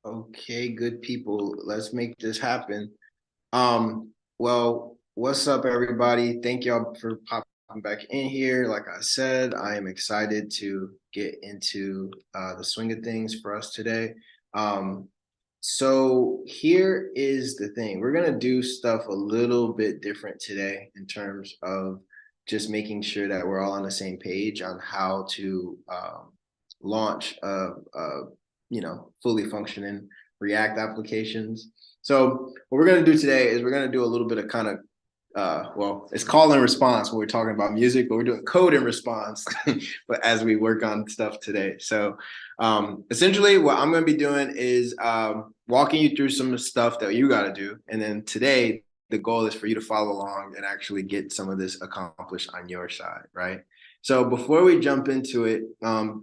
Okay, good people. Let's make this happen. Well, what's up, everybody? Thank y'all for popping back in here. Like I said, I am excited to get into the swing of things for us today. Um, so here is the thing. We're gonna do stuff a little bit different today in terms of just making sure that we're all on the same page on how to launch fully functioning React applications. So what we're going to do today is we're going to do a little bit of kind of it's call and response when we're talking about music, but we're doing code and response but as we work on stuff today. So essentially what I'm going to be doing is walking you through some stuff that you got to do. And then today, the goal is for you to follow along and actually get some of this accomplished on your side, right? So before we jump into it,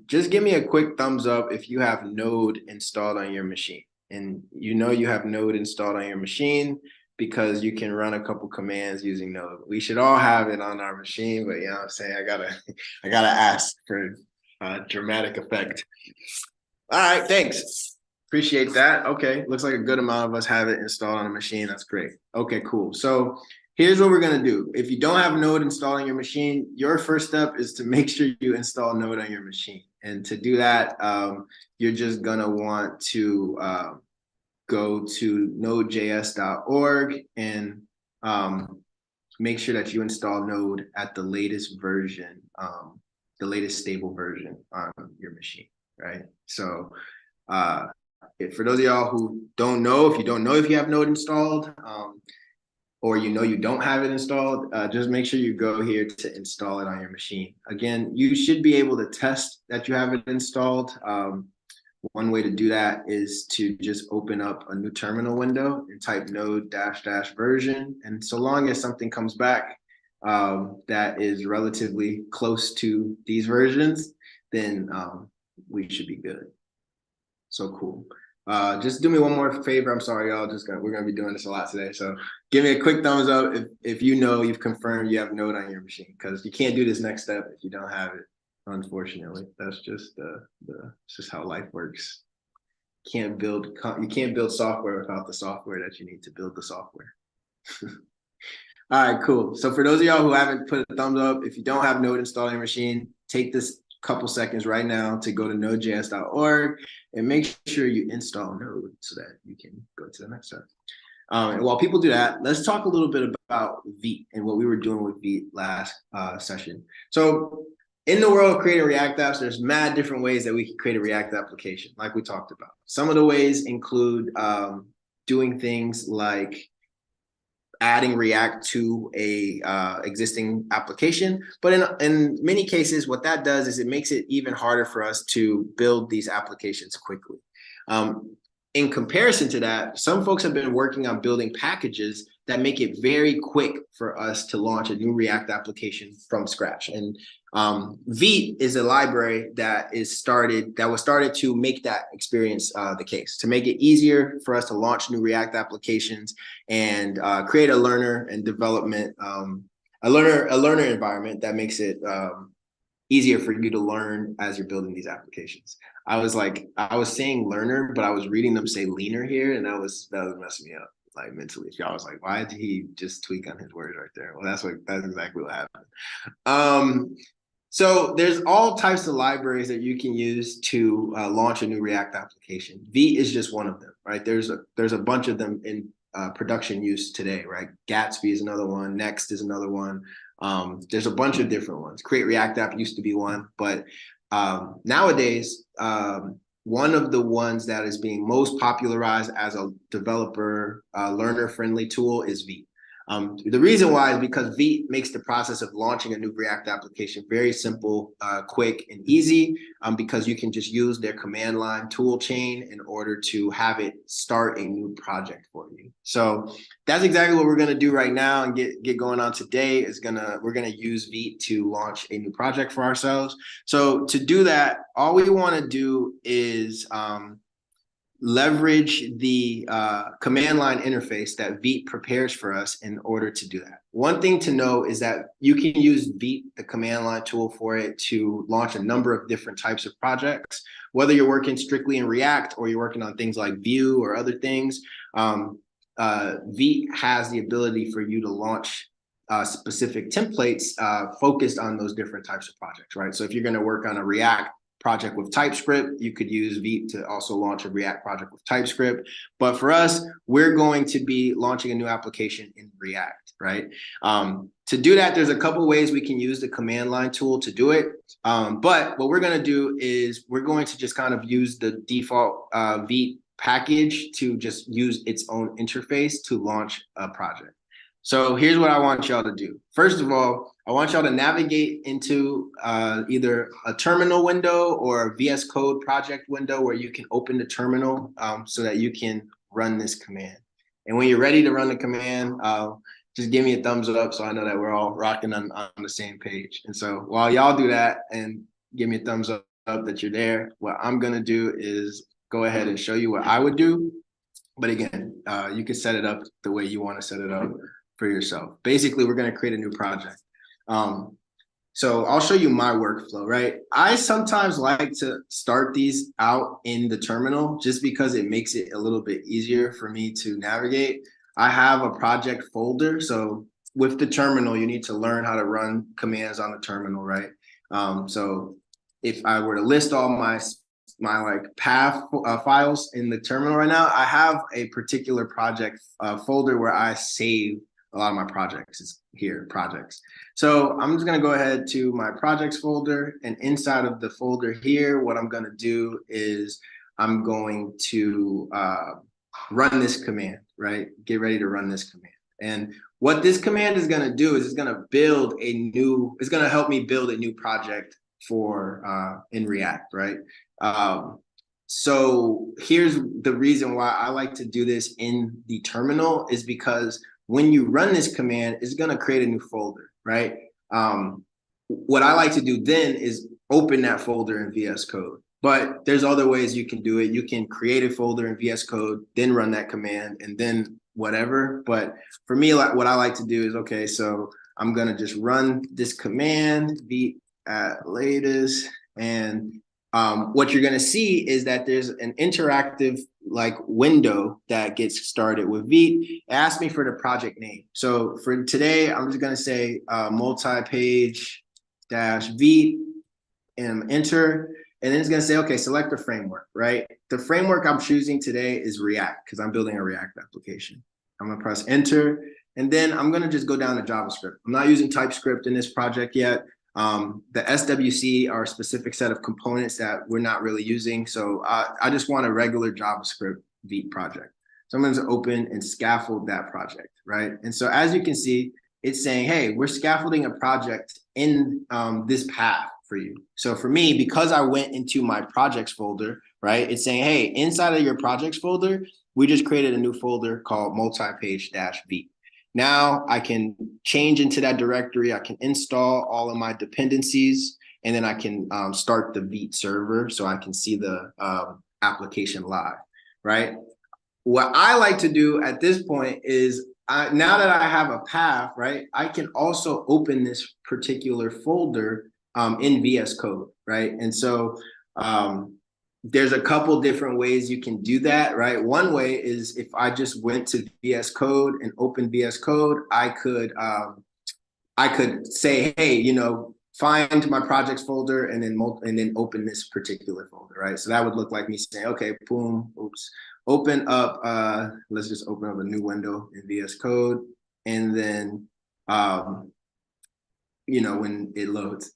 just give me a quick thumbs up if you have Node installed on your machine. And you know you have Node installed on your machine because you can run a couple commands using Node. We should all have it on our machine, but you know what I'm saying? I gotta ask for dramatic effect. All right, thanks. Appreciate that. Okay, looks like a good amount of us have it installed on a machine. That's great. Okay, cool. So here's what we're gonna do. If you don't have Node installed on your machine, your first step is to make sure you install Node on your machine. And to do that, you're just gonna want to go to nodejs.org and make sure that you install Node at the latest version, the latest stable version on your machine, right? So for those of y'all who don't know, if you don't know if you have Node installed, or you know you don't have it installed, just make sure you go here to install it on your machine. Again, you should be able to test that you have it installed. One way to do that is to just open up a new terminal window and type node dash dash version. And so long as something comes back that is relatively close to these versions, then we should be good. So cool. Just do me one more favor. I'm sorry, y'all. We're gonna be doing this a lot today. So give me a quick thumbs up if you know you've confirmed you have Node on your machine, because you can't do this next step if you don't have it. Unfortunately, that's just it's just how life works. You can't build software without the software that you need to build the software. All right, cool. So for those of y'all who haven't put a thumbs up, if you don't have Node installed on your machine, take this couple seconds right now to go to nodejs.org and make sure you install Node so that you can go to the next step. And while people do that, let's talk a little bit about Vite and what we were doing with Vite last session. So in the world of creating React apps, there's mad different ways that we can create a React application, like we talked about. Some of the ways include doing things like adding React to a existing application. But in many cases, what that does is it makes it even harder for us to build these applications quickly. In comparison to that, some folks have been working on building packages that make it very quick for us to launch a new React application from scratch. And Vite is a library that was started to make that experience the case, to make it easier for us to launch new React applications and create a learner and development, a learner environment that makes it easier for you to learn as you're building these applications. I was saying learner, but I was reading them say leaner here, and that was messing me up like mentally. Y'all was like, why did he just tweak on his words right there? Well, that's exactly what happened. So there's all types of libraries that you can use to launch a new React application. Vite is just one of them, right? There's a bunch of them in production use today, right? Gatsby is another one. Next is another one. There's a bunch of different ones. Create React App used to be one, but nowadays, one of the ones that is being most popularized as a developer learner-friendly tool is Vite. The reason why is because Vite makes the process of launching a new React application very simple, quick, and easy, because you can just use their command line tool chain in order to have it start a new project for you. So that's exactly what we're going to do right now and get going on today. We're going to use Vite to launch a new project for ourselves. So to do that, all we want to do is leverage the command line interface that Vite prepares for us in order to do that. One thing to know is that you can use Vite, the command line tool for it, to launch a number of different types of projects. whether you're working strictly in React or you're working on things like Vue or other things, Vite has the ability for you to launch specific templates focused on those different types of projects, right? So if you're going to work on a React project with TypeScript, you could use Vite to also launch a React project with TypeScript. But for us, we're going to be launching a new application in React, right? To do that, there's a couple ways we can use the command line tool to do it. But what we're going to do is we're going to just kind of use the default Vite package to just use its own interface to launch a project. So here's what I want y'all to do. First of all, I want y'all to navigate into either a terminal window or a VS Code project window where you can open the terminal so that you can run this command. And when you're ready to run the command, just give me a thumbs up so I know that we're all rocking on the same page. And so while y'all do that and give me a thumbs up that you're there, what I'm gonna do is go ahead and show you what I would do. But again, you can set it up the way you want to set it up for yourself. Basically, we're going to create a new project. So I'll show you my workflow, right? I sometimes like to start these out in the terminal just because it makes it a little bit easier for me to navigate. I have a project folder. So with the terminal, you need to learn how to run commands on the terminal, right? So if I were to list all my like path files in the terminal right now, I have a particular project folder where I save a lot of my projects. It's here, projects. So I'm just going to go ahead to my projects folder, and inside of the folder here, what I'm going to do is I'm going to run this command, right? Get ready to run this command. And what this command is going to do is it's going to help me build a new project for in React, right? So here's the reason why I like to do this in the terminal is because when you run this command, it's going to create a new folder, right? What I like to do then is open that folder in VS Code. But there's other ways you can do it. You can create a folder in VS Code, then run that command, and then whatever. But for me, like, what I like to do is, okay, so I'm going to just run this command, Vite at latest, and what you're going to see is that there's an interactive like window that gets started with Vite. It asks me for the project name. So for today, I'm just going to say multi-page dash Vite and enter. And then it's going to say, okay, select the framework, right? The framework I'm choosing today is React because I'm building a React application. I'm going to press enter. And then I'm going to just go down to JavaScript. I'm not using TypeScript in this project yet. The SWC are a specific set of components that we're not really using. So I just want a regular JavaScript Vite project. So I'm going to open and scaffold that project, right? And so as you can see, it's saying, hey, we're scaffolding a project in this path for you. So for me, because I went into my projects folder, right? It's saying, hey, inside of your projects folder, we just created a new folder called multi-page dash Vite. Now I can change into that directory. I can install all of my dependencies, and then I can start the Vite server so I can see the application live, right? What I like to do at this point is now that I have a path, right, I can also open this particular folder in VS Code, right? And so there's a couple different ways you can do that, right? One way is if I just went to VS Code and opened VS Code, I could say, hey, you know, find my projects folder and then open this particular folder, right? So that would look like me saying, okay, boom, oops, open up, let's just open up a new window in VS Code, and then, you know, when it loads,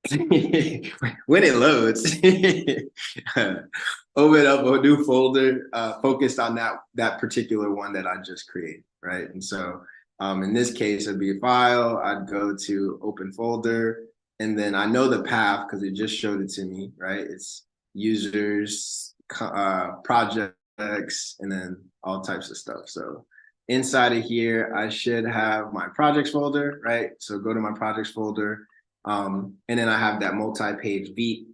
when it loads, open up a new folder focused on that particular one that I just created, right? And so in this case, it'd be a file. I'd go to open folder, and then I know the path because it just showed it to me, right? It's users, projects, and then all types of stuff. So inside of here, I should have my projects folder, right? So go to my projects folder. And then I have that multi-page Vite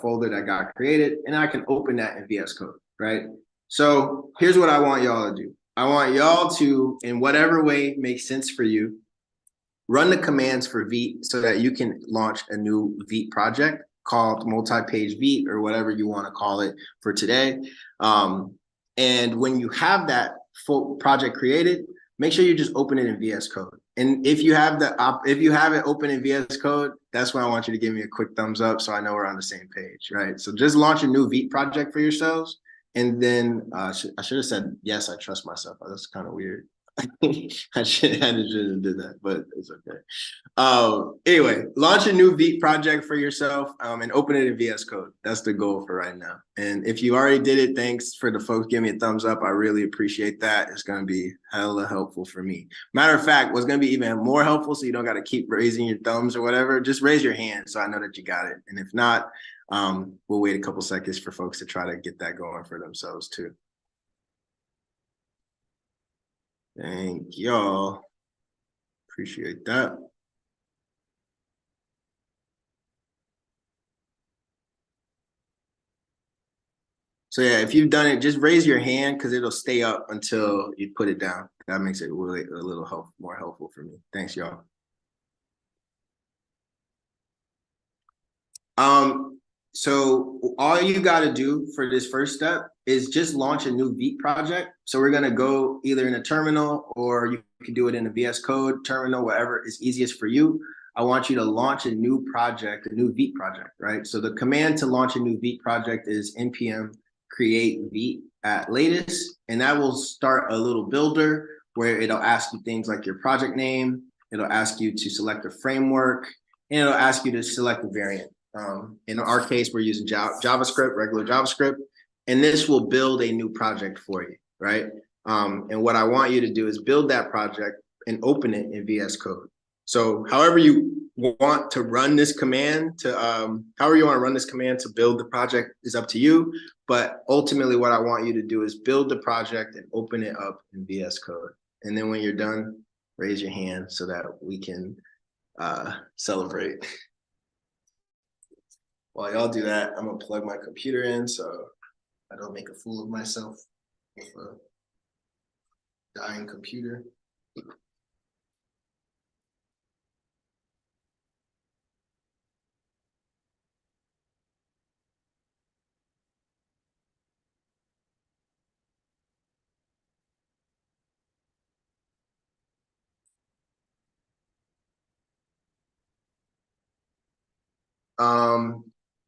folder that got created, and I can open that in VS Code, right? So here's what I want y'all to do. I want y'all to, in whatever way makes sense for you, run the commands for Vite so that you can launch a new Vite project called multi-page Vite or whatever you want to call it for today. And when you have that full project created, make sure you just open it in VS Code. And if you have it open in VS Code, that's when I want you to give me a quick thumbs up so I know we're on the same page, right? So just launch a new Vite project for yourselves. And then I should have said, yes, I trust myself. That's kind of weird. I shouldn't have did that, but it's okay. Anyway, launch a new Vite project for yourself and open it in VS Code. That's the goal for right now. And if you already did it, thanks for the folks. Give me a thumbs up. I really appreciate that. It's going to be hella helpful for me. Matter of fact, what's going to be even more helpful, so you don't got to keep raising your thumbs or whatever, just raise your hand so I know that you got it. And if not, we'll wait a couple seconds for folks to try to get that going for themselves too. Thank y'all. Appreciate that. So yeah, if you've done it, just raise your hand because it'll stay up until you put it down. That makes it really a little more helpful for me. Thanks, y'all. So all you got to do for this first step is just launch a new Vite project. So we're going to go either in a terminal or you can do it in a VS Code terminal, whatever is easiest for you. I want you to launch a new project, a new Vite project, right? So the command to launch a new Vite project is npm create Vite at latest, and that will start a little builder where it'll ask you things like your project name, it'll ask you to select a framework, and it'll ask you to select a variant. In our case, we're using JavaScript, regular JavaScript, and this will build a new project for you, right? And what I want you to do is build that project and open it in VS Code. So however you want to run this command to build the project is up to you. But ultimately what I want you to do is build the project and open it up in VS Code. And then when you're done, raise your hand so that we can celebrate. While y'all do that, I'm gonna plug my computer in so I don't make a fool of myself with a dying computer.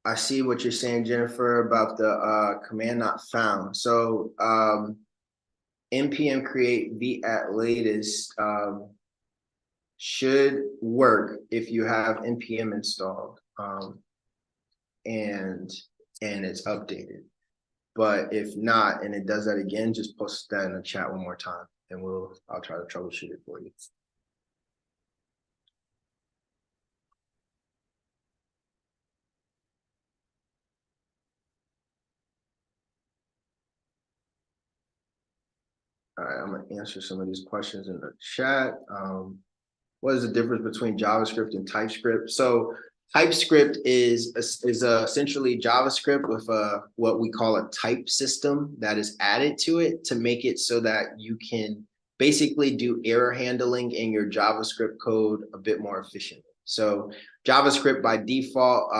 I see what you're saying, Jennifer, about the command not found. So npm create Vite at latest should work if you have npm installed and it's updated. But if not, and it does that again, just post that in the chat one more time, and I'll try to troubleshoot it for you. All right, I'm gonna answer some of these questions in the chat. What is the difference between JavaScript and TypeScript? So TypeScript is essentially JavaScript with what we call a type system that is added to it to make it so that you can basically do error handling in your JavaScript code a bit more efficiently. So JavaScript by default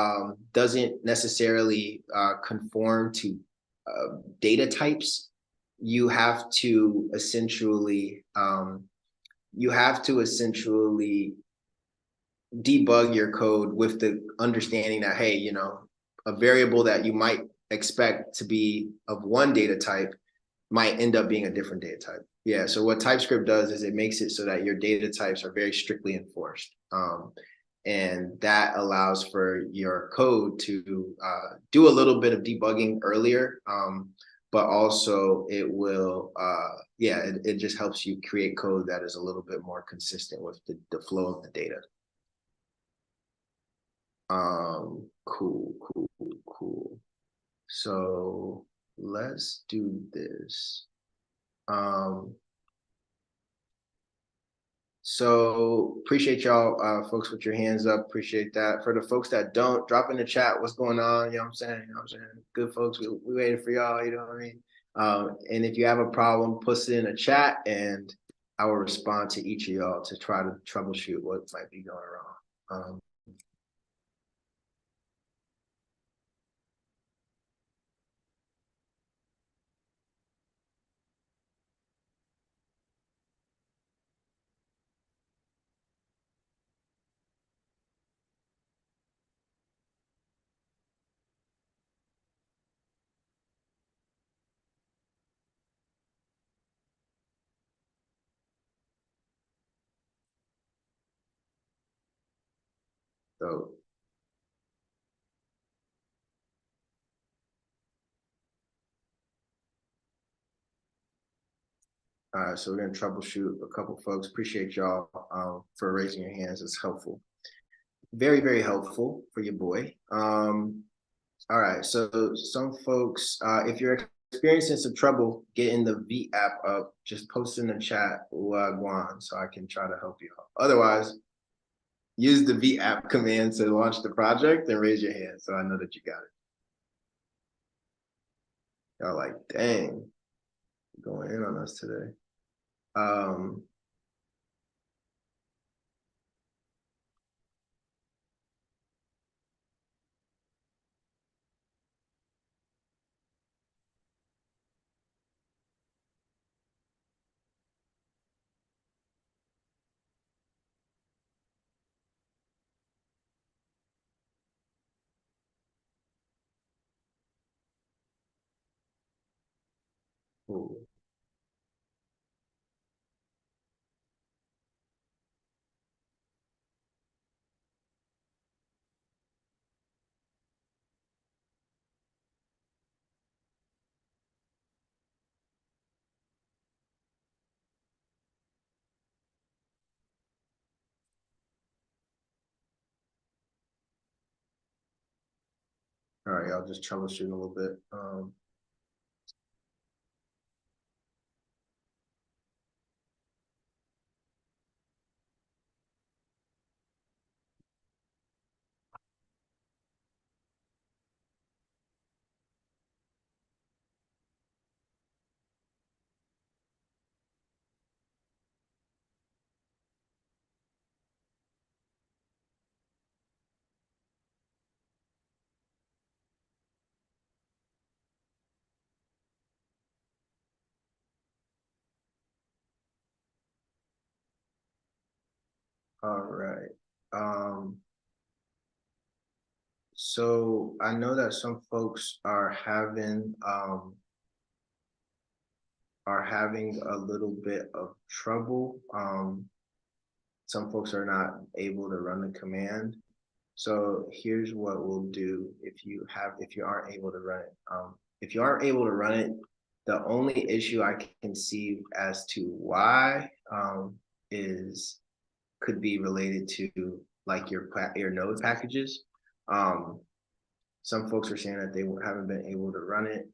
doesn't necessarily conform to data types. You have to essentially debug your code with the understanding that, hey, you know, a variable that you might expect to be of one data type might end up being a different data type. Yeah, so what TypeScript does is it makes it so that your data types are very strictly enforced. And that allows for your code to do a little bit of debugging earlier, but also it will, it just helps you create code that is a little bit more consistent with the flow of the data. Cool. So let's do this. So appreciate y'all folks with your hands up. Appreciate that. For the folks that don't, drop in the chat what's going on. You know what I'm saying? You know what I'm saying? Good folks, we waiting for y'all, you know what I mean? And if you have a problem, post it in a chat and I will respond to each of y'all to try to troubleshoot what might be going wrong. So, all right, so we're gonna troubleshoot a couple folks. Appreciate y'all for raising your hands. It's helpful. Very, very helpful for your boy. All right, so some folks, if you're experiencing some trouble getting the Vite app up, just post in the chat Guan so I can try to help you out. Otherwise, use the Vite app command to launch the project and raise your hand so I know that you got it. Y'all like, dang, going in on us today. Um, cool. All right, y'all just troubleshooting a little bit. All right. So I know that some folks are having a little bit of trouble. Some folks are not able to run the command. So here's what we'll do if you aren't able to run it. If you aren't able to run it, the only issue I can see as to why is could be related to like your node packages. Some folks are saying that they haven't been able to run it,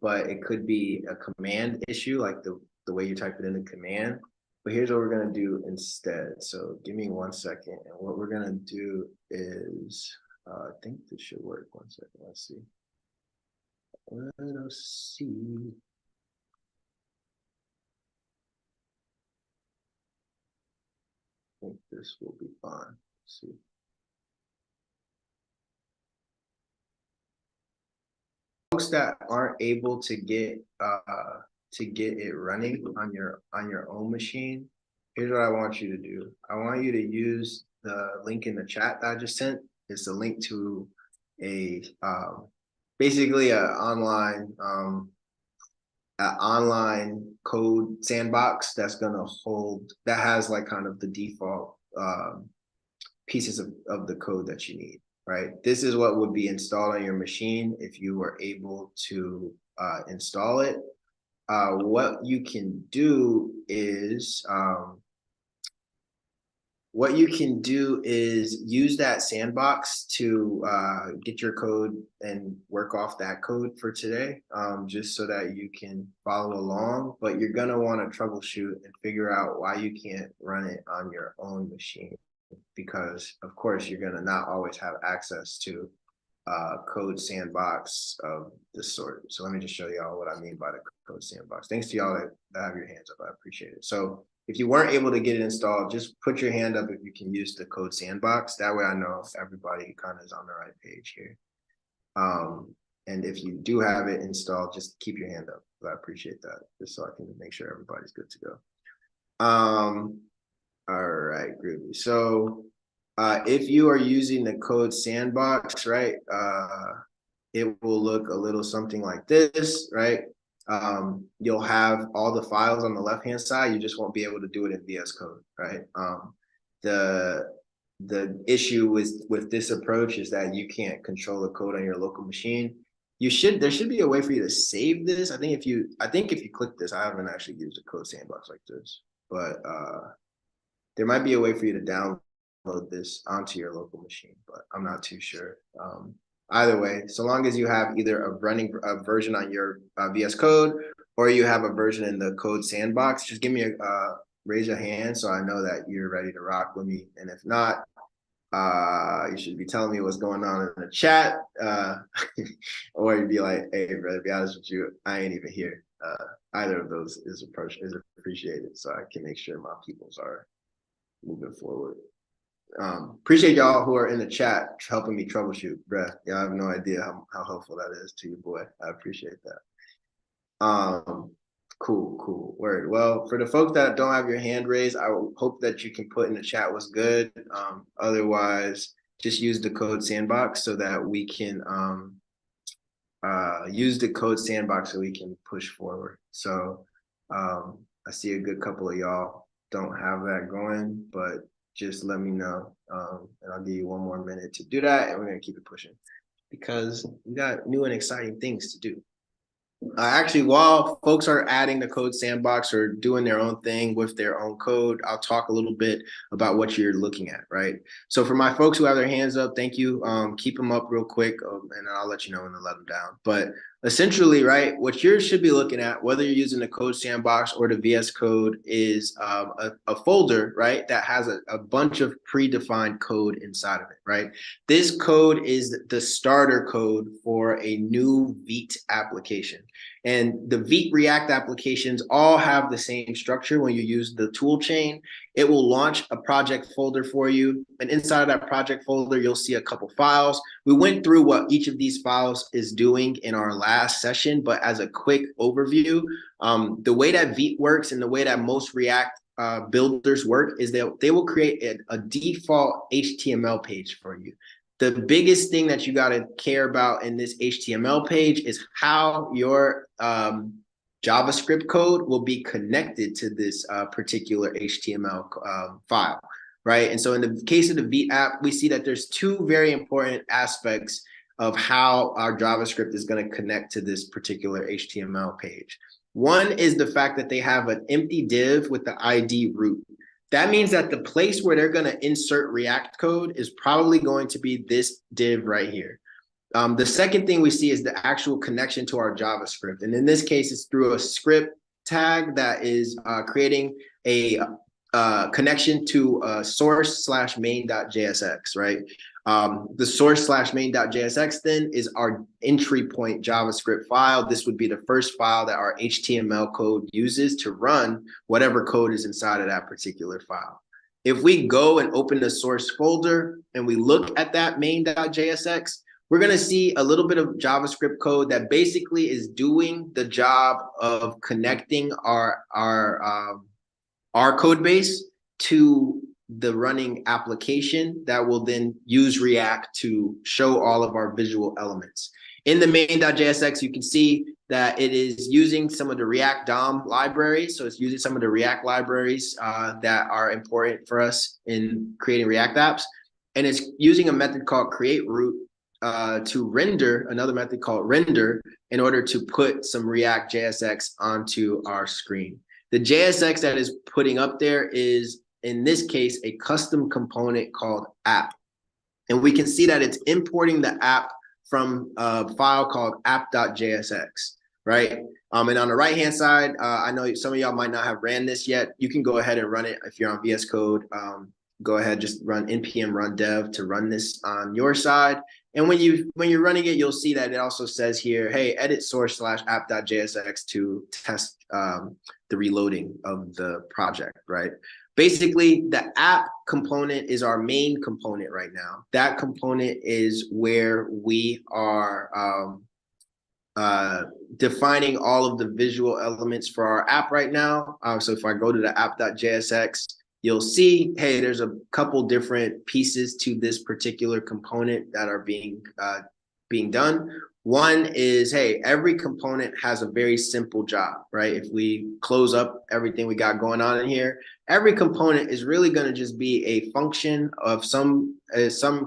but it could be a command issue, like the way you type it in the command. But here's what we're gonna do instead. So give me 1 second, and what we're gonna do is, I think this should work. 1 second, let's see. Let us see. I think this will be fine. Let's see. Folks that aren't able to get it running on your own machine, here's what I want you to do. I want you to use the link in the chat that I just sent. It's a link to a basically an online code sandbox that's gonna that has like kind of the default pieces of the code that you need, right? This is what would be installed on your machine if you were able to install it. What you can do is use that sandbox to get your code and work off that code for today, just so that you can follow along. But you're gonna want to troubleshoot and figure out why you can't run it on your own machine, because of course you're gonna not always have access to code sandbox of this sort. So let me just show y'all what I mean by the code sandbox. Thanks to y'all that have your hands up, I appreciate it. So if you weren't able to get it installed, just put your hand up if you can use the code sandbox. That way I know everybody kind of is on the right page here. And if you do have it installed, just keep your hand up. I appreciate that, just so I can make sure everybody's good to go. All right, groovy. So if you are using the code sandbox, right, it will look a little something like this, right? You'll have all the files on the left-hand side. You just won't be able to do it in VS Code, right? the issue with this approach is that you can't control the code on your local machine. There should be a way for you to save this. I think if you click this, I haven't actually used a code sandbox like this, but there might be a way for you to download this onto your local machine, but I'm not too sure. Either way, so long as you have either a version on your VS Code, or you have a version in the code sandbox, just give me raise your hand so I know that you're ready to rock with me. And if not, you should be telling me what's going on in the chat, or you'd be like, hey, brother, to be honest with you, I ain't even here. Either of those is appreciated, so I can make sure my peoples are moving forward. Appreciate y'all who are in the chat helping me troubleshoot, bruh. Y'all have no idea how helpful that is to you, boy. I appreciate that. Cool. Word. Well, for the folks that don't have your hand raised, I hope that you can put in the chat what's good. Otherwise, just use the code sandbox so that we can use the code sandbox so we can push forward. So I see a good couple of y'all don't have that going, but just let me know, and I'll give you one more minute to do that, and we're gonna keep it pushing because we got new and exciting things to do. Actually, while folks are adding the code sandbox or doing their own thing with their own code, I'll talk a little bit about what you're looking at, right? So for my folks who have their hands up, thank you. Keep them up real quick, and I'll let you know when to let them down. But essentially, right, what you should be looking at, whether you're using the code sandbox or the VS Code, is a folder, right, that has a bunch of predefined code inside of it, right? This code is the starter code for a new Vite application. And the Vite React applications all have the same structure. When you use the tool chain, it will launch a project folder for you. And inside of that project folder, you'll see a couple files. We went through what each of these files is doing in our last session, but as a quick overview, the way that Vite works and the way that most React builders work is they will create a default HTML page for you. The biggest thing that you got to care about in this HTML page is how your JavaScript code will be connected to this particular HTML file, right? And so in the case of the Vite app, we see that there's two very important aspects of how our JavaScript is going to connect to this particular HTML page. One is the fact that they have an empty div with the ID root. That means that the place where they're going to insert React code is probably going to be this div right here. The second thing we see is the actual connection to our JavaScript. And in this case, it's through a script tag that is creating a connection to source/main.jsx, right? The source/main.jsx then is our entry point JavaScript file. This would be the first file that our HTML code uses to run whatever code is inside of that particular file. If we go and open the source folder and we look at that main.jsx, we're going to see a little bit of JavaScript code that basically is doing the job of connecting our code base to the running application that will then use React to show all of our visual elements. In the main.jsx, you can see that it is using some of the React DOM libraries. So it's using some of the React libraries that are important for us in creating React apps. And it's using a method called createRoot to render, another method called render, in order to put some React JSX onto our screen. The JSX that is putting up there is, in this case, a custom component called app. And we can see that it's importing the app from a file called app.jsx, right? And on the right-hand side, I know some of y'all might not have ran this yet. You can go ahead and run it if you're on VS Code. Go ahead, just run npm run dev to run this on your side. And when you're running it, you'll see that it also says here, hey, edit source/app.jsx to test the reloading of the project, right? Basically, the app component is our main component right now. That component is where we are defining all of the visual elements for our app right now. So if I go to the app.jsx, you'll see, hey, there's a couple different pieces to this particular component that are being done. One is, hey, every component has a very simple job, right? If we close up everything we got going on in here, every component is really going to just be a function of some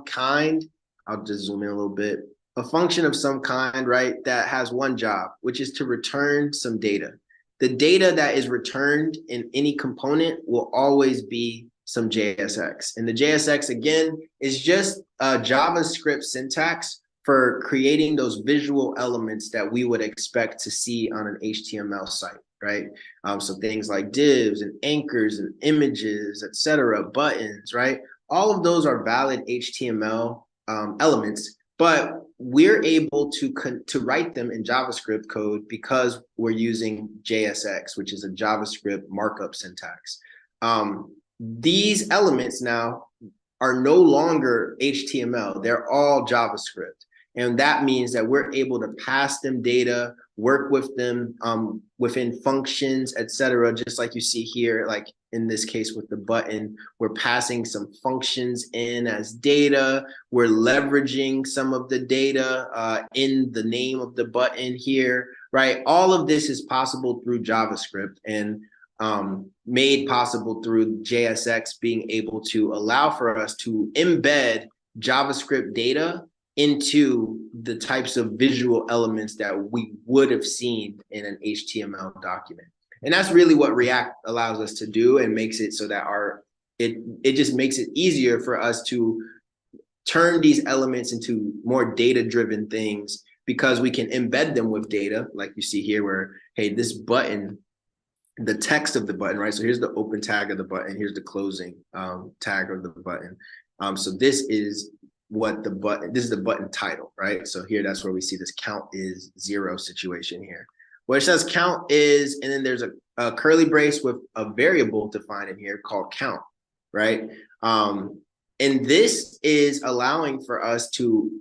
kind. I'll just zoom in a little bit. A function of some kind, right? That has one job, which is to return some data. The data that is returned in any component will always be some JSX. And the JSX, again, is just a JavaScript syntax for creating those visual elements that we would expect to see on an HTML site, right? So things like divs and anchors and images, etc., buttons, right? All of those are valid HTML elements, but we're able to write them in JavaScript code because we're using JSX, which is a JavaScript markup syntax. These elements now are no longer HTML. They're all JavaScript. And that means that we're able to pass them data, work with them within functions, etc. Just like you see here, like in this case with the button, we're passing some functions in as data. We're leveraging some of the data in the name of the button here, right? All of this is possible through JavaScript and made possible through JSX being able to allow for us to embed JavaScript data into the types of visual elements that we would have seen in an HTML document. And that's really what React allows us to do and makes it so that it just makes it easier for us to turn these elements into more data-driven things because we can embed them with data, like you see here where, hey, this button, the text of the button, right? So here's the open tag of the button. Here's the closing tag of the button. So this is what the button, this is the button title, right? So here, that's where we see this count is 0 situation here. Where it says count is, and then there's a curly brace with a variable defined in here called count, right? And this is allowing for us to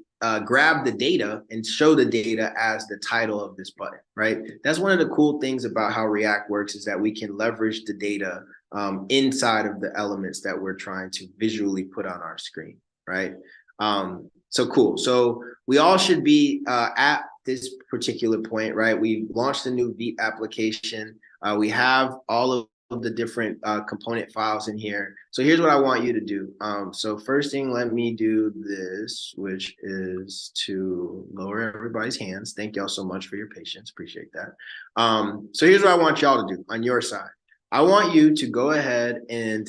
grab the data and show the data as the title of this button, right? That's one of the cool things about how React works is that we can leverage the data inside of the elements that we're trying to visually put on our screen, right? So cool. So we all should be at this particular point, right? We launched a new Vite application. We have all of the different component files in here. So here's what I want you to do. So first thing, let me do this, which is to lower everybody's hands. Thank y'all so much for your patience. Appreciate that. So here's what I want y'all to do on your side. I want you to go ahead and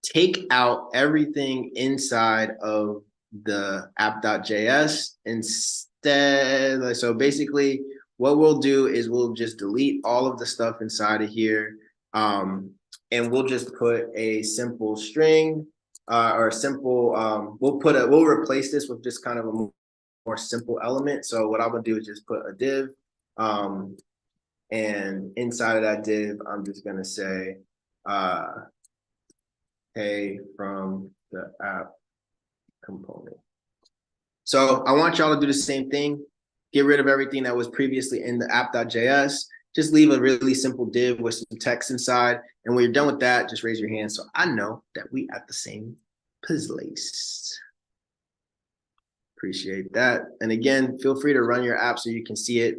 take out everything inside of the app.js instead. So basically what we'll do is we'll just delete all of the stuff inside of here. And we'll just put a simple string or a simple, we'll replace this with just kind of a more simple element. So what I'm gonna do is just put a div, and inside of that div, I'm just gonna say, hey, from the app component. So I want y'all to do the same thing. Get rid of everything that was previously in the app.js. Just leave a really simple div with some text inside. And when you're done with that, just raise your hand so I know that we at the same place. Appreciate that. And again, feel free to run your app so you can see it.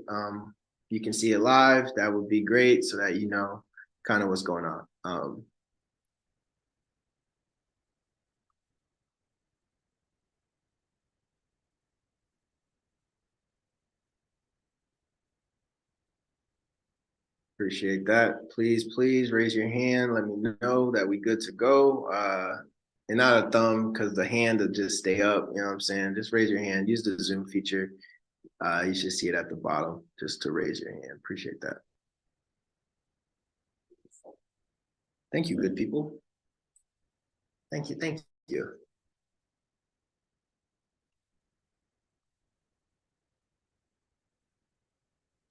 You can see it live. That would be great so that you know kind of what's going on. Appreciate that. Please, please raise your hand. Let me know that we good to go. And not a thumb because the hand will just stay up. You know what I'm saying? Just raise your hand. Use the Zoom feature. You should see it at the bottom just to raise your hand. Appreciate that. Thank you, good people. Thank you. Thank you.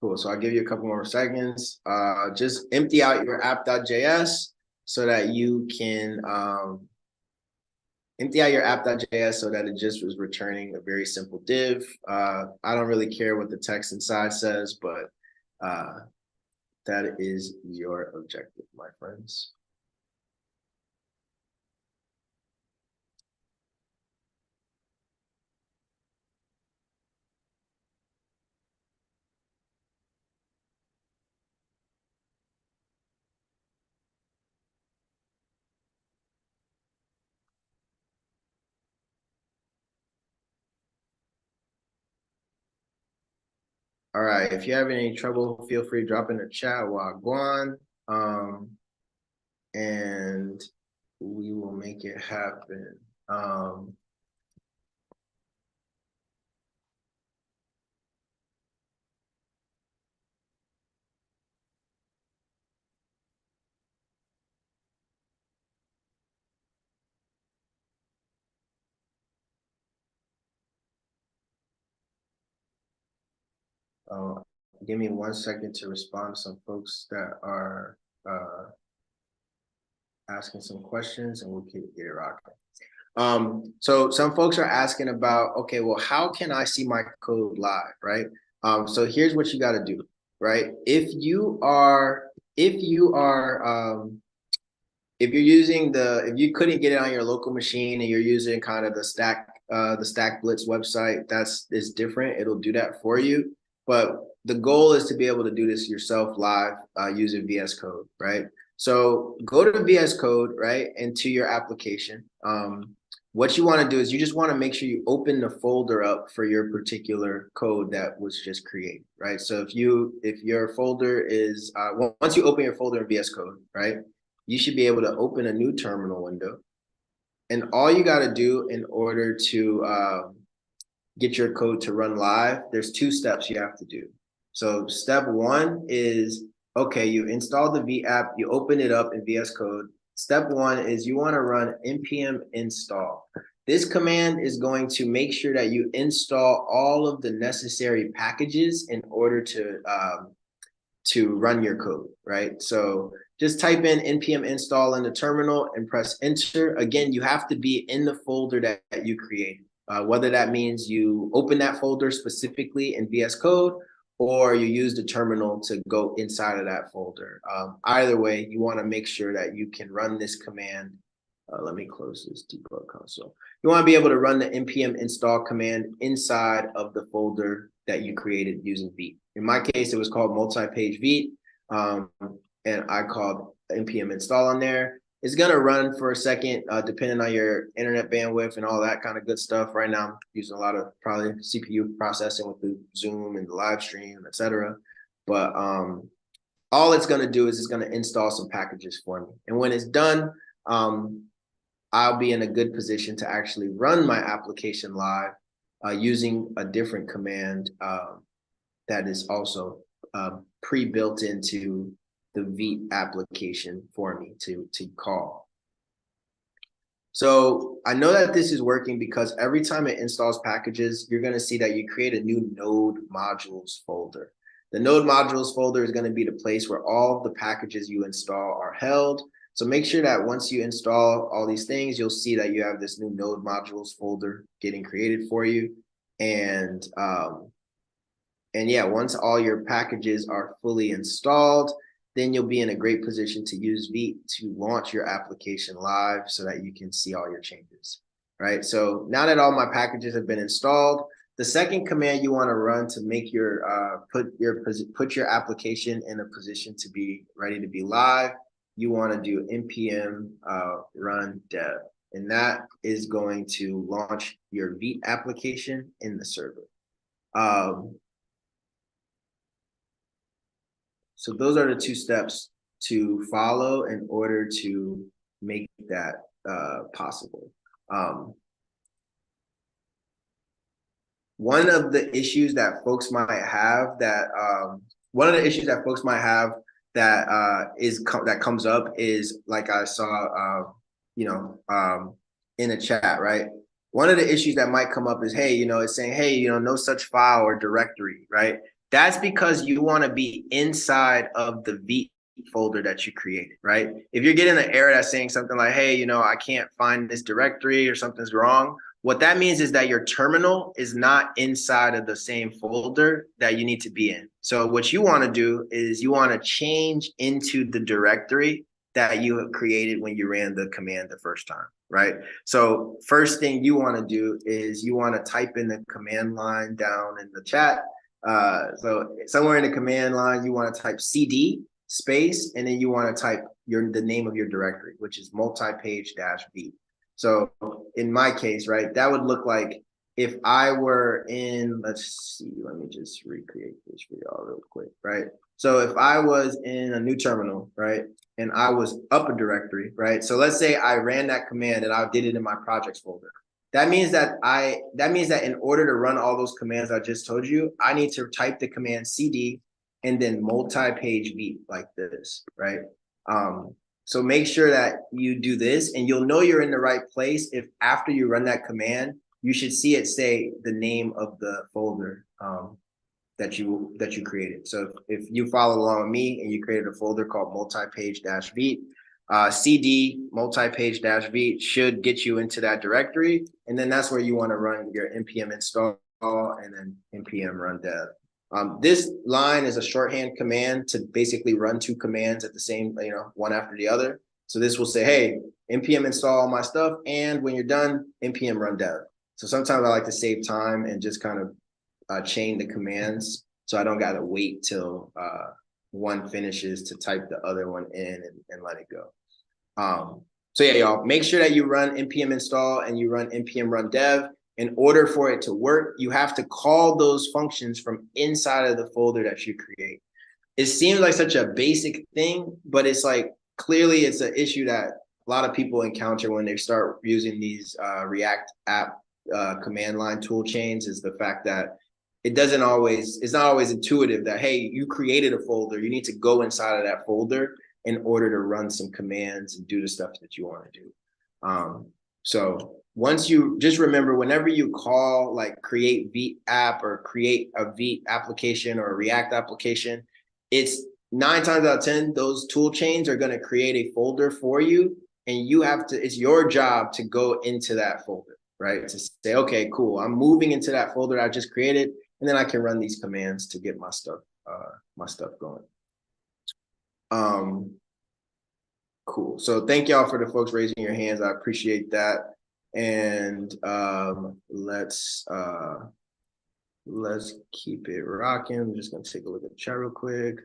Cool. So I'll give you a couple more seconds. Just empty out your app.js so that you can empty out your app.js so that it just was returning a very simple div. I don't really care what the text inside says, but that is your objective, my friends. All right. If you have any trouble, feel free to drop in the chat while Guan. And we will make it happen. Uh, Give me 1 second to respond to some folks that are asking some questions, and we'll get it rocking. So some folks are asking about, okay, well, how can I see my code live, right? So here's what you got to do, right? If you're using if you couldn't get it on your local machine and you're using kind of the Stack Blitz website, is different. It'll do that for you. But the goal is to be able to do this yourself live using VS Code, right? So go to VS Code, right, into your application. What you want to do is you just want to make sure you open the folder up for your particular code that was just created, right? So if your folder is once you open your folder in VS Code, right, you should be able to open a new terminal window. And all you got to do in order to get your code to run live, there's 2 steps you have to do. So step 1 is, okay, you install the Vite app, you open it up in VS Code. Step 1 is you want to run npm install. This command is going to make sure that you install all of the necessary packages in order to run your code, right? So just type in npm install in the terminal and press enter. Again, you have to be in the folder that you created. Whether that means you open that folder specifically in VS Code or you use the terminal to go inside of that folder. Either way, you want to make sure that you can run this command. Let me close this debug console. You want to be able to run the npm install command inside of the folder that you created using Vite. In my case, it was called multi-page Vite, and I called npm install on there. It's going to run for a second, depending on your internet bandwidth and all that kind of good stuff. Right now, I'm using a lot of probably CPU processing with the Zoom and the live stream, etc. But all it's going to do is it's going to install some packages for me. And when it's done, I'll be in a good position to actually run my application live using a different command that is also pre-built into the Vite application for me to call. So I know that this is working because every time it installs packages, you're going to see that you create a new node modules folder. The node modules folder is going to be the place where all the packages you install are held. So make sure that once you install all these things, you'll see that you have this new node modules folder getting created for you. And yeah, once all your packages are fully installed, then you'll be in a great position to use Vite to launch your application live so that you can see all your changes, right? So now that all my packages have been installed, the second command you want to run to make your put your application in a position to be ready to be live, you want to do npm run dev, and that is going to launch your Vite application in the server. So those are the 2 steps to follow in order to make that possible. One of the issues that folks might have that that comes up is, like I saw, in the chat, right? One of the issues that might come up is, hey, it's saying, hey, no such file or directory, right? That's because you want to be inside of the Vite folder that you created, right? If you're getting an error that's saying something like, hey, I can't find this directory or something's wrong, what that means is that your terminal is not inside of the same folder that you need to be in. So what you want to do is you want to change into the directory that you have created when you ran the command the first time, right? So first thing you want to do is you want to type in the command line down in the chat. So somewhere in the command line, you want to type cd space, and then you want to type the name of your directory, which is multi-page -Vite. So in my case, right, that would look like if I were in, let's see, let me just recreate this for y'all real quick, right? So if I was in a new terminal, right, and I was up a directory, right? So let's say I ran that command and I did it in my projects folder. That means that in order to run all those commands I just told you, I need to type the command cd and then multi-page vite like this, right? So make sure that you do this, and you'll know you're in the right place if after you run that command, you should see it say the name of the folder that you created. So if you follow along with me and you created a folder called multi-page dash vite, cd multi-page dash vite should get you into that directory, and then that's where you want to run your npm install and then npm run dev. This line is a shorthand command to basically run two commands at the same, one after the other. So this will say, hey, npm install all my stuff, and when you're done, npm run dev. So sometimes I like to save time and just kind of chain the commands so I don't got to wait till one finishes to type the other one in and let it go. So yeah, y'all, make sure that you run npm install and you run npm run dev. In order for it to work, you have to call those functions from inside of the folder that you create. It seems like such a basic thing, but it's like clearly it's an issue that a lot of people encounter when they start using these React app command line tool chains, is the fact that it's not always intuitive that, hey, you created a folder, you need to go inside of that folder in order to run some commands and do the stuff that you want to do. So once you just remember, whenever you call like create Vite app or create a Vite application or a React application, it's 9 times out of 10, those tool chains are going to create a folder for you. And it's your job to go into that folder, right? To say, okay, cool, I'm moving into that folder I just created, and then I can run these commands to get my stuff going. Cool. So thank y'all for the folks raising your hands. I appreciate that. And let's keep it rocking. I'm just gonna take a look at the chat real quick.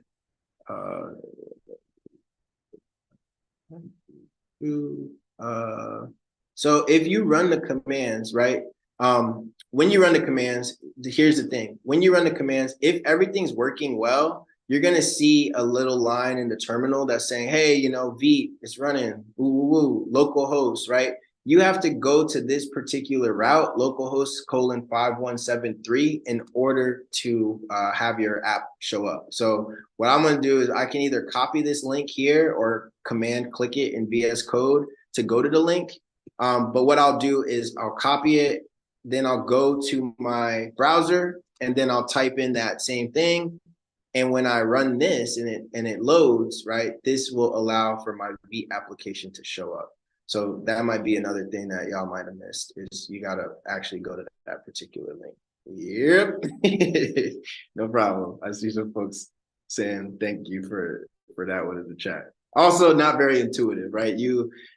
So if you run the commands, right? When you run the commands, here's the thing. When you run the commands, if everything's working well, you're going to see a little line in the terminal that's saying, hey, Vite is running, localhost, right? You have to go to this particular route, localhost :5173, in order to have your app show up. So what I'm going to do is I can either copy this link here or command click it in VS Code to go to the link. But what I'll do is I'll copy it, then I'll go to my browser, and then I'll type in that same thing. And when I run this and it loads, right, this will allow for my Vite application to show up. So that might be another thing that y'all might have missed, is you got to actually go to that particular link. Yep. No problem. I see some folks saying thank you for that one in the chat. Also not very intuitive, right?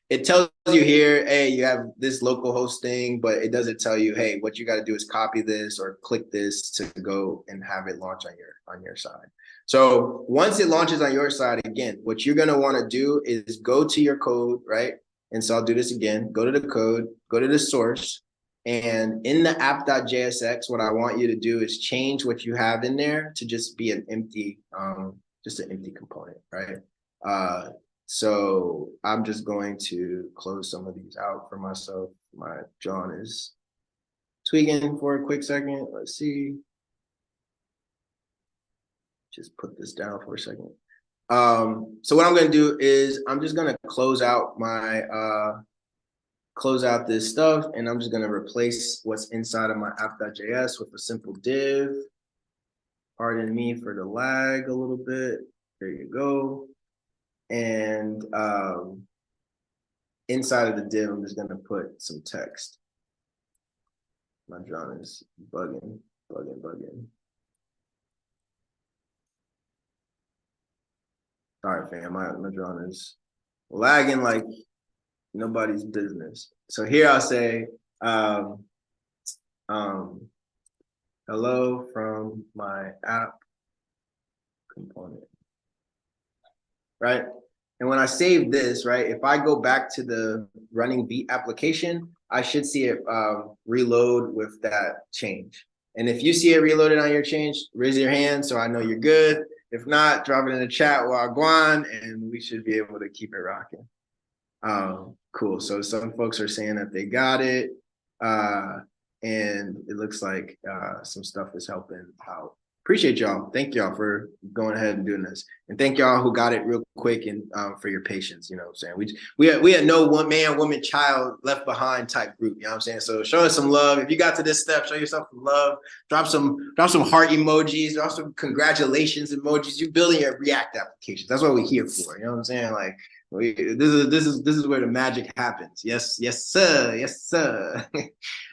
It tells you here, hey, you have this local host thing, but it doesn't tell you, hey, what you got to do is copy this or click this to go and have it launch on your side. So once it launches on your side, again, what you're going to want to do is go to your code, right? And so I'll do this again. Go to the code, go to the source, and in the app.jsx, what I want you to do is change what you have in there to just be an empty, just an empty component, right? So I'm just going to close some of these out for myself. My John is tweaking for a quick second. Let's see. Just put this down for a second. So what I'm going to do is I'm just going to close out this stuff, and I'm just going to replace what's inside of my app.js with a simple div. Pardon me for the lag a little bit. There you go. And inside of the div, I'm just going to put some text. My John is bugging. All right, fam, my John is lagging like nobody's business. So here I'll say, hello from my app component, right? And when I save this, right, if I go back to the running Vite application, I should see it reload with that change. And if you see it reloaded on your change, raise your hand so I know you're good. If not, drop it in the chat while Guan, and we should be able to keep it rocking. Cool. So some folks are saying that they got it. And it looks like some stuff is helping out. Appreciate y'all. Thank y'all for going ahead and doing this. And thank y'all who got it real quick and for your patience, you know what I'm saying? We had no one man, woman, child left behind type group, you know what I'm saying? So show us some love. If you got to this step, show yourself some love. Drop some heart emojis, drop some congratulations emojis. You're building your React applications. That's what we're here for, you know what I'm saying? Like this is where the magic happens. Yes, sir. Yes, sir. All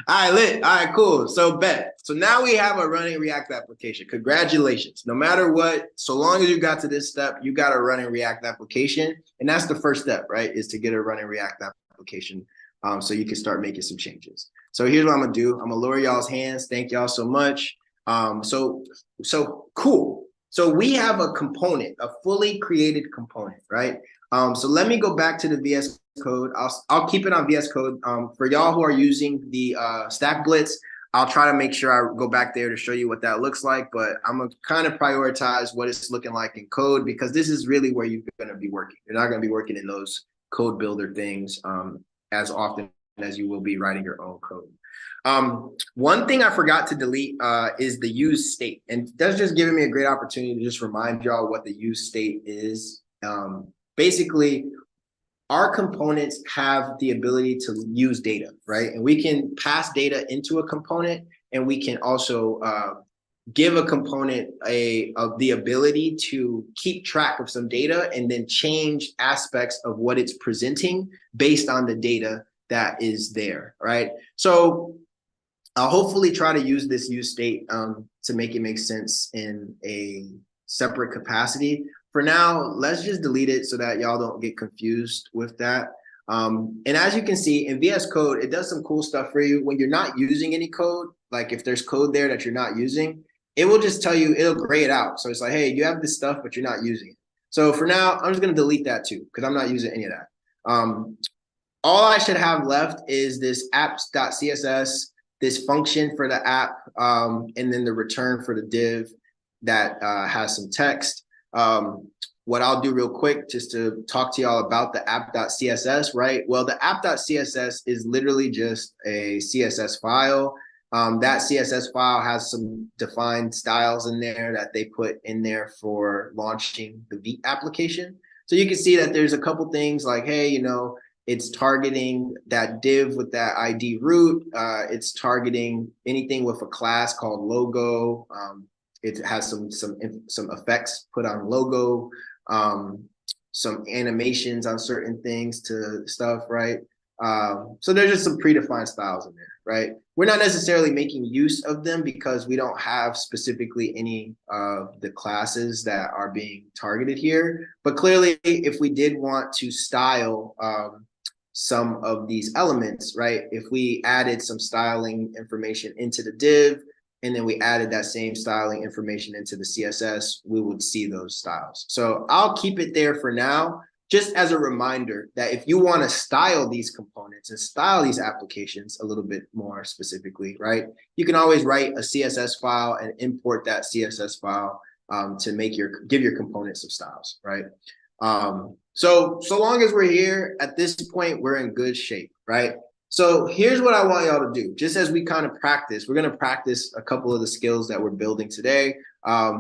right, lit. All right, cool. So bet. So now we have a running React application. Congratulations. No matter what, so long as you got to this step, you got a running React application. And that's the first step, right? Is to get a running React application so you can start making some changes. So here's what I'm gonna do. I'm gonna lower y'all's hands. Thank y'all so much. So cool. So we have a component, a fully created component, right? So let me go back to the VS Code. I'll keep it on VS Code. For y'all who are using the Stack Blitz, I'll try to make sure I go back there to show you what that looks like, but I'm gonna kind of prioritize what it's looking like in code because this is really where you're gonna be working. You're not gonna be working in those code builder things as often as you will be writing your own code. One thing I forgot to delete is the use state. And that's just giving me a great opportunity to just remind y'all what the use state is. Basically, our components have the ability to use data, right? And we can pass data into a component, and we can also give a component of the ability to keep track of some data and then change aspects of what it's presenting based on the data that is there, right? So I'll hopefully try to use this use state to make it make sense in a separate capacity. For now, let's just delete it so that y'all don't get confused with that. And as you can see in VS Code, it does some cool stuff for you. When you're not using any code, like if there's code there that you're not using, it will just tell you, it'll gray it out. So it's like, hey, you have this stuff, but you're not using it. So for now, I'm just gonna delete that too, because I'm not using any of that. All I should have left is this apps.css, this function for the app, and then the return for the div that has some text. What I'll do real quick just to talk to y'all about the app.css, right? Well, the app.css is literally just a CSS file. That CSS file has some defined styles in there that they put in there for launching the Vite application. So you can see that there's a couple things like, hey, you know, it's targeting that div with that ID root. It's targeting anything with a class called logo. It has some effects put on logo, some animations on certain things to stuff, right? So there's just some predefined styles in there, right? We're not necessarily making use of them because we don't have specifically any of the classes that are being targeted here. But clearly, if we did want to style some of these elements, right? If we added some styling information into the div, and then we added that same styling information into the CSS, we would see those styles. So I'll keep it there for now, just as a reminder that if you want to style these components and style these applications a little bit more specifically, right? You can always write a CSS file and import that CSS file to give your components some styles, right? So long as we're here, at this point, we're in good shape, right? So here's what I want y'all to do. Just as we kind of practice, we're going to practice a couple of the skills that we're building today,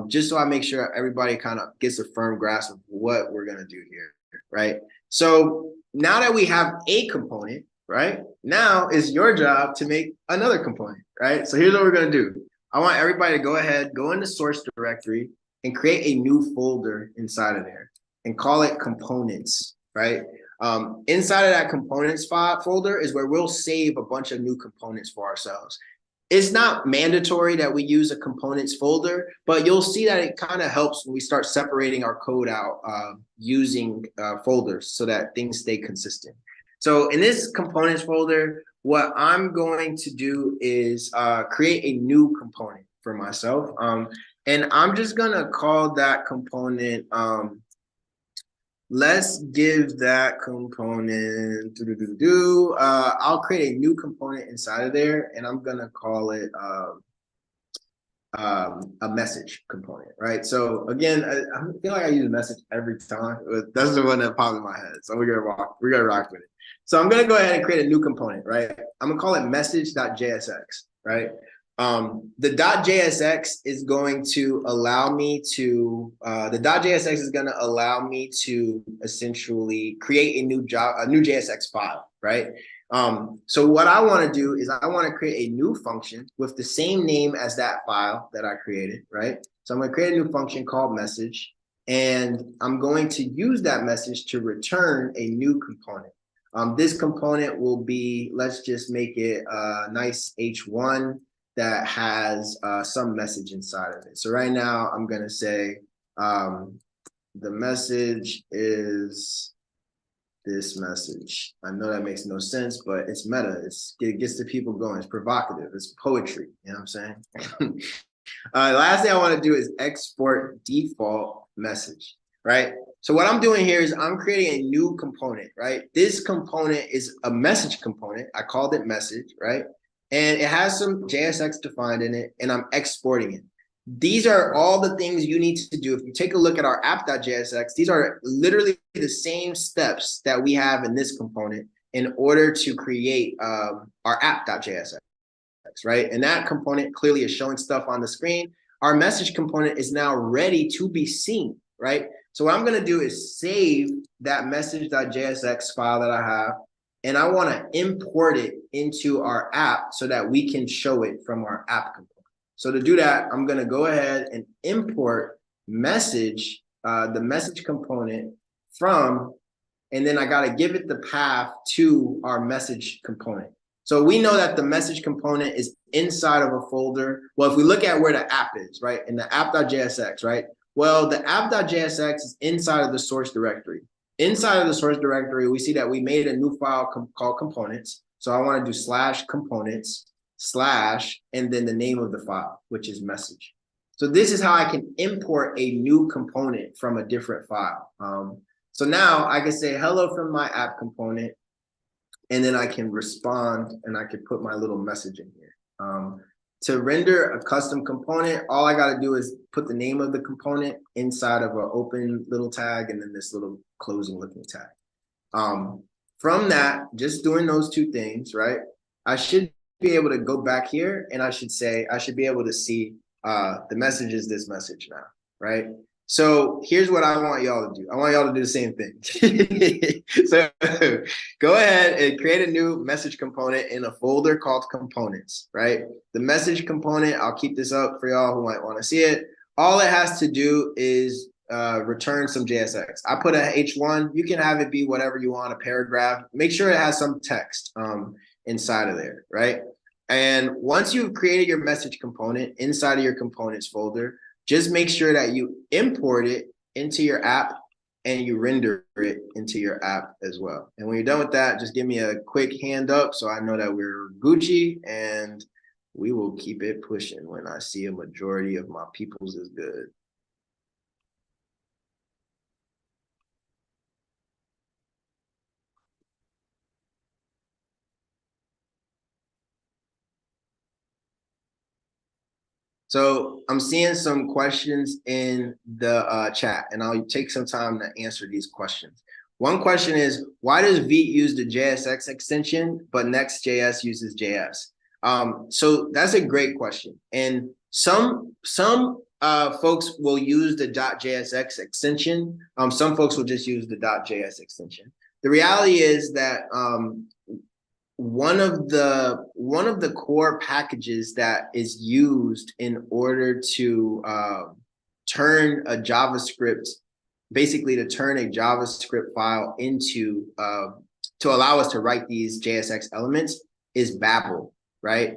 just so I make sure everybody kind of gets a firm grasp of what we're going to do here, right? So now that we have a component, right? Now it's your job to make another component, right? So here's what we're going to do. I want everybody to go ahead, go into source directory and create a new folder inside of there and call it components, right? Inside of that components folder is where we'll save a bunch of new components for ourselves. It's not mandatory that we use a components folder, but you'll see that it kind of helps when we start separating our code out using folders so that things stay consistent. So in this components folder, what I'm going to do is create a new component for myself. And I'm just gonna call that component, let's give that component, I'll create a new component inside of there, and I'm gonna call it a message component, right? So again, I feel like I use message every time, but that's the one that popped in my head. So we're gonna rock with it. So I'm gonna go ahead and create a new component, right? I'm gonna call it message.jsx, right? The .jsx is going to allow me to .jsx is going to allow me to essentially create a new JSX file, right? So what I want to do is I want to create a new function with the same name as that file that I created, right? So I'm going to create a new function called message, and I'm going to use that message to return a new component. This component will be, let's just make it a nice H1 that has some message inside of it. So right now I'm going to say the message is this message. I know that makes no sense, but it's meta. It gets the people going. It's provocative. It's poetry. You know what I'm saying? Last thing I want to do is export default message, right? So what I'm doing here is I'm creating a new component, right? This component is a message component. I called it message, right? And it has some JSX defined in it, and I'm exporting it. These are all the things you need to do. If you take a look at our app.jsx, these are literally the same steps that we have in this component in order to create our app.jsx, right? And that component clearly is showing stuff on the screen. Our message component is now ready to be seen, right? So what I'm going to do is save that message.jsx file that I have, and I want to import it into our app so that we can show it from our app component. So to do that, I'm going to go ahead and import message, the message component from, and then I got to give it the path to our message component. So we know that the message component is inside of a folder. Well, if we look at where the app is, right, in the app.jsx, right? Well, the app.jsx is inside of the source directory. Inside of the source directory, we see that we made a new file called components. So I want to do /components/ and then the name of the file, which is message. So this is how I can import a new component from a different file. So now I can say hello from my app component, and then I can respond and I can put my little message in here. To render a custom component, all I got to do is put the name of the component inside of an open little tag and then this little closing looking tag. From that, just doing those two things, right? I should be able to go back here and I should be able to see the message is this message now, right? So here's what I want y'all to do. I want y'all to do the same thing. So go ahead and create a new message component in a folder called components, right? The message component, I'll keep this up for y'all who might want to see it. All it has to do is return some JSX. I put a H1. You can have it be whatever you want, a paragraph. Make sure it has some text inside of there, right? And once you've created your message component inside of your components folder, just make sure that you import it into your app and you render it into your app as well. And when you're done with that, just give me a quick hand up so I know that we're Gucci, and we will keep it pushing when I see a majority of my peoples is good. So I'm seeing some questions in the chat, and I'll take some time to answer these questions. One question is, why does Vite use the JSX extension, but Next.js uses JS? So that's a great question. And some folks will use the .jsx extension. Some folks will just use the .js extension. The reality is that one of the core packages that is used in order to turn a JavaScript, basically to turn a JavaScript file into to allow us to write these JSX elements is Babel, right?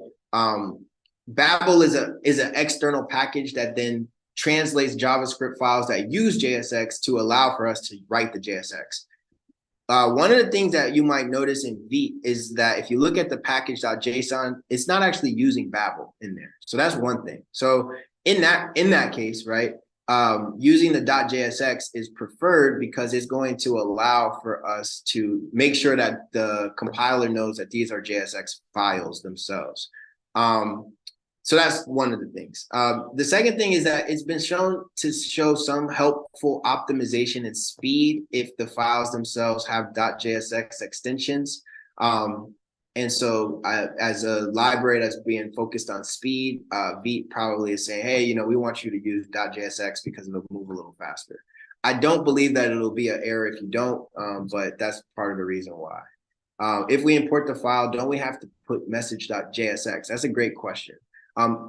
Babel is an external package that then translates JavaScript files that use JSX to allow for us to write the JSX. One of the things that you might notice in Vite is that if you look at the package.json, it's not actually using Babel in there. So that's one thing. So in that case, right, using the .jsx is preferred because it's going to allow for us to make sure that the compiler knows that these are JSX files themselves. So that's one of the things. The second thing is that it's been shown to show some helpful optimization and speed if the files themselves have .jsx extensions. And so as a library that's being focused on speed, Vite probably is saying, hey, we want you to use .jsx because it'll move a little faster. I don't believe that it'll be an error if you don't, but that's part of the reason why. If we import the file, don't we have to put message.jsx? That's a great question.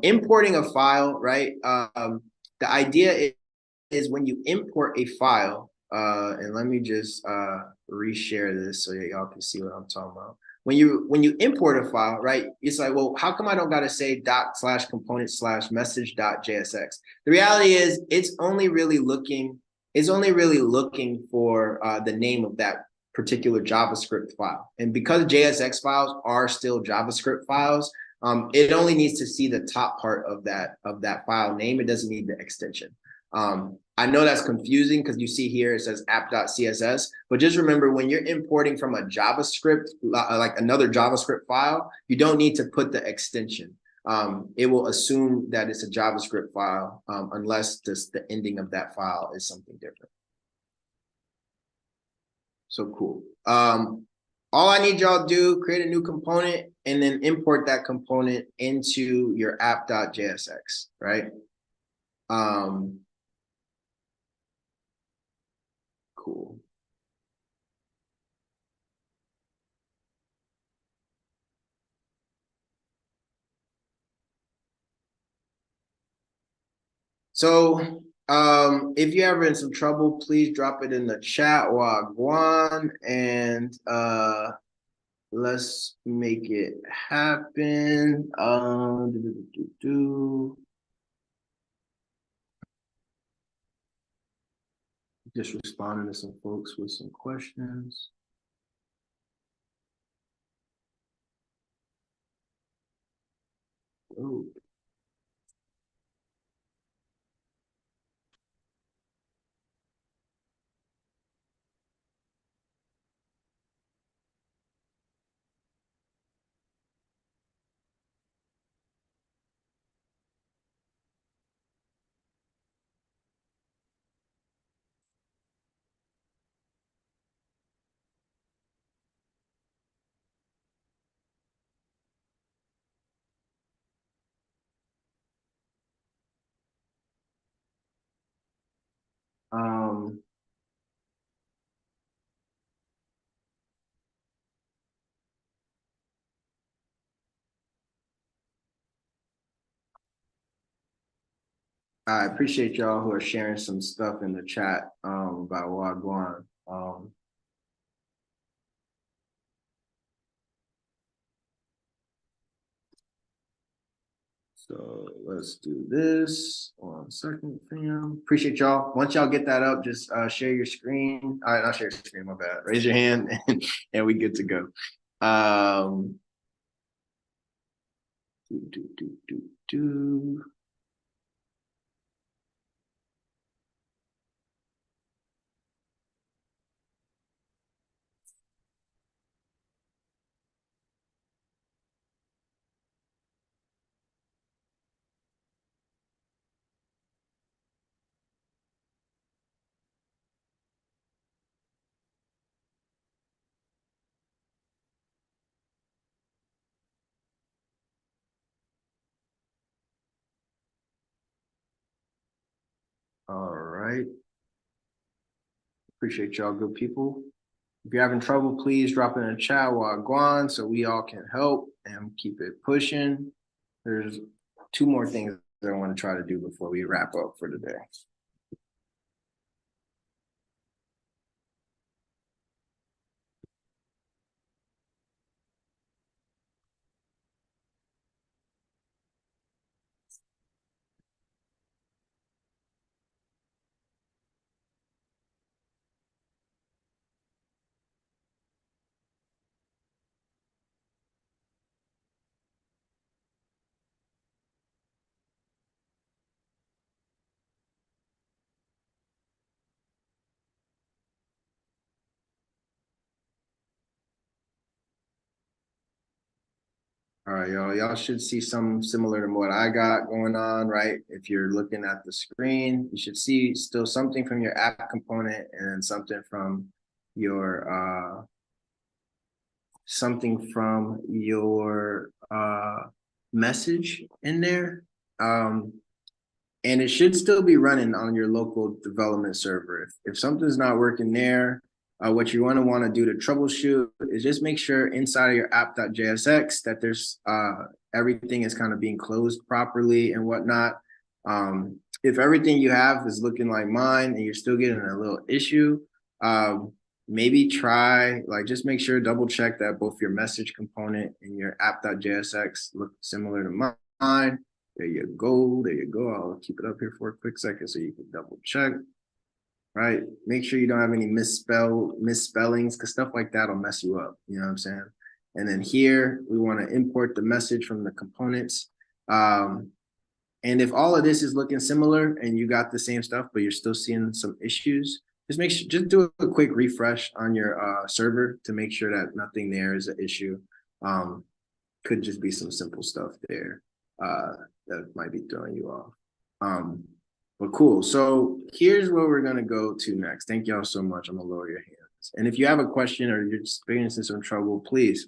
Importing a file, right? The idea is when you import a file, and let me just reshare this so that y'all can see what I'm talking about. When you import a file, right, it's like, well, how come I don't got to say ./component/message.jsx? The reality is it's only really looking for the name of that particular JavaScript file. And because JSX files are still JavaScript files, it only needs to see the top part of that file name. It doesn't need the extension. I know that's confusing because you see here it says app.css, but just remember when you're importing from a JavaScript, like another JavaScript file, you don't need to put the extension. It will assume that it's a JavaScript file unless the ending of that file is something different. So cool. All I need y'all to do, create a new component and then import that component into your app.jsx, right? Cool. So if you're ever in some trouble, please drop it in the chat Wagwan, and let's make it happen. Just responding to some folks with some questions. Oh. Um, I appreciate y'all who are sharing some stuff in the chat about Wagwan. So let's do this. 1 second, fam. Appreciate y'all. Once y'all get that up, just share your screen. All right, not share your screen, my bad. Raise your hand and we good to go. Do. All right. Appreciate y'all, good people. If you're having trouble, please drop it in the chat Wagwan so we all can help and keep it pushing. There's 2 more things that I want to try to do before we wrap up for today. All right, y'all. Y'all should see something similar to what I got going on, right? If you're looking at the screen, you should see still something from your app component and then your something from your message in there. And it should still be running on your local development server. If something's not working there, what you want to do to troubleshoot is just make sure inside of your app.jsx that there's everything is kind of being closed properly and whatnot. If everything you have is looking like mine and you're still getting a little issue, maybe try, like, just make sure, double check that both your message component and your app.jsx look similar to mine. There you go. There you go. I'll keep it up here for a quick second so you can double check. Right. Make sure you don't have any misspellings, because stuff like that will mess you up. You know what I'm saying? And then here we want to import the message from the components. And if all of this is looking similar and you got the same stuff, but you're still seeing some issues, just do a quick refresh on your server to make sure that nothing there is an issue. Could just be some simple stuff there that might be throwing you off. But cool. So here's where we're gonna go to next. Thank y'all so much. I'm gonna lower your hands. And if you have a question or you're experiencing some trouble, please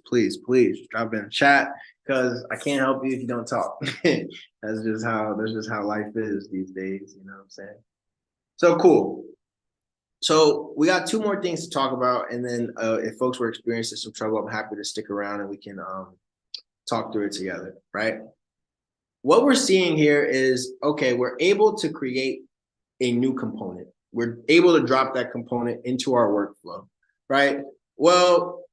drop in the chat, because I can't help you if you don't talk. That's just how life is these days. You know what I'm saying? So cool. So we got two more things to talk about, and then if folks were experiencing some trouble, I'm happy to stick around and we can talk through it together, right? What we're seeing here is, okay, we're able to create a new component. We're able to drop that component into our workflow, right? Well,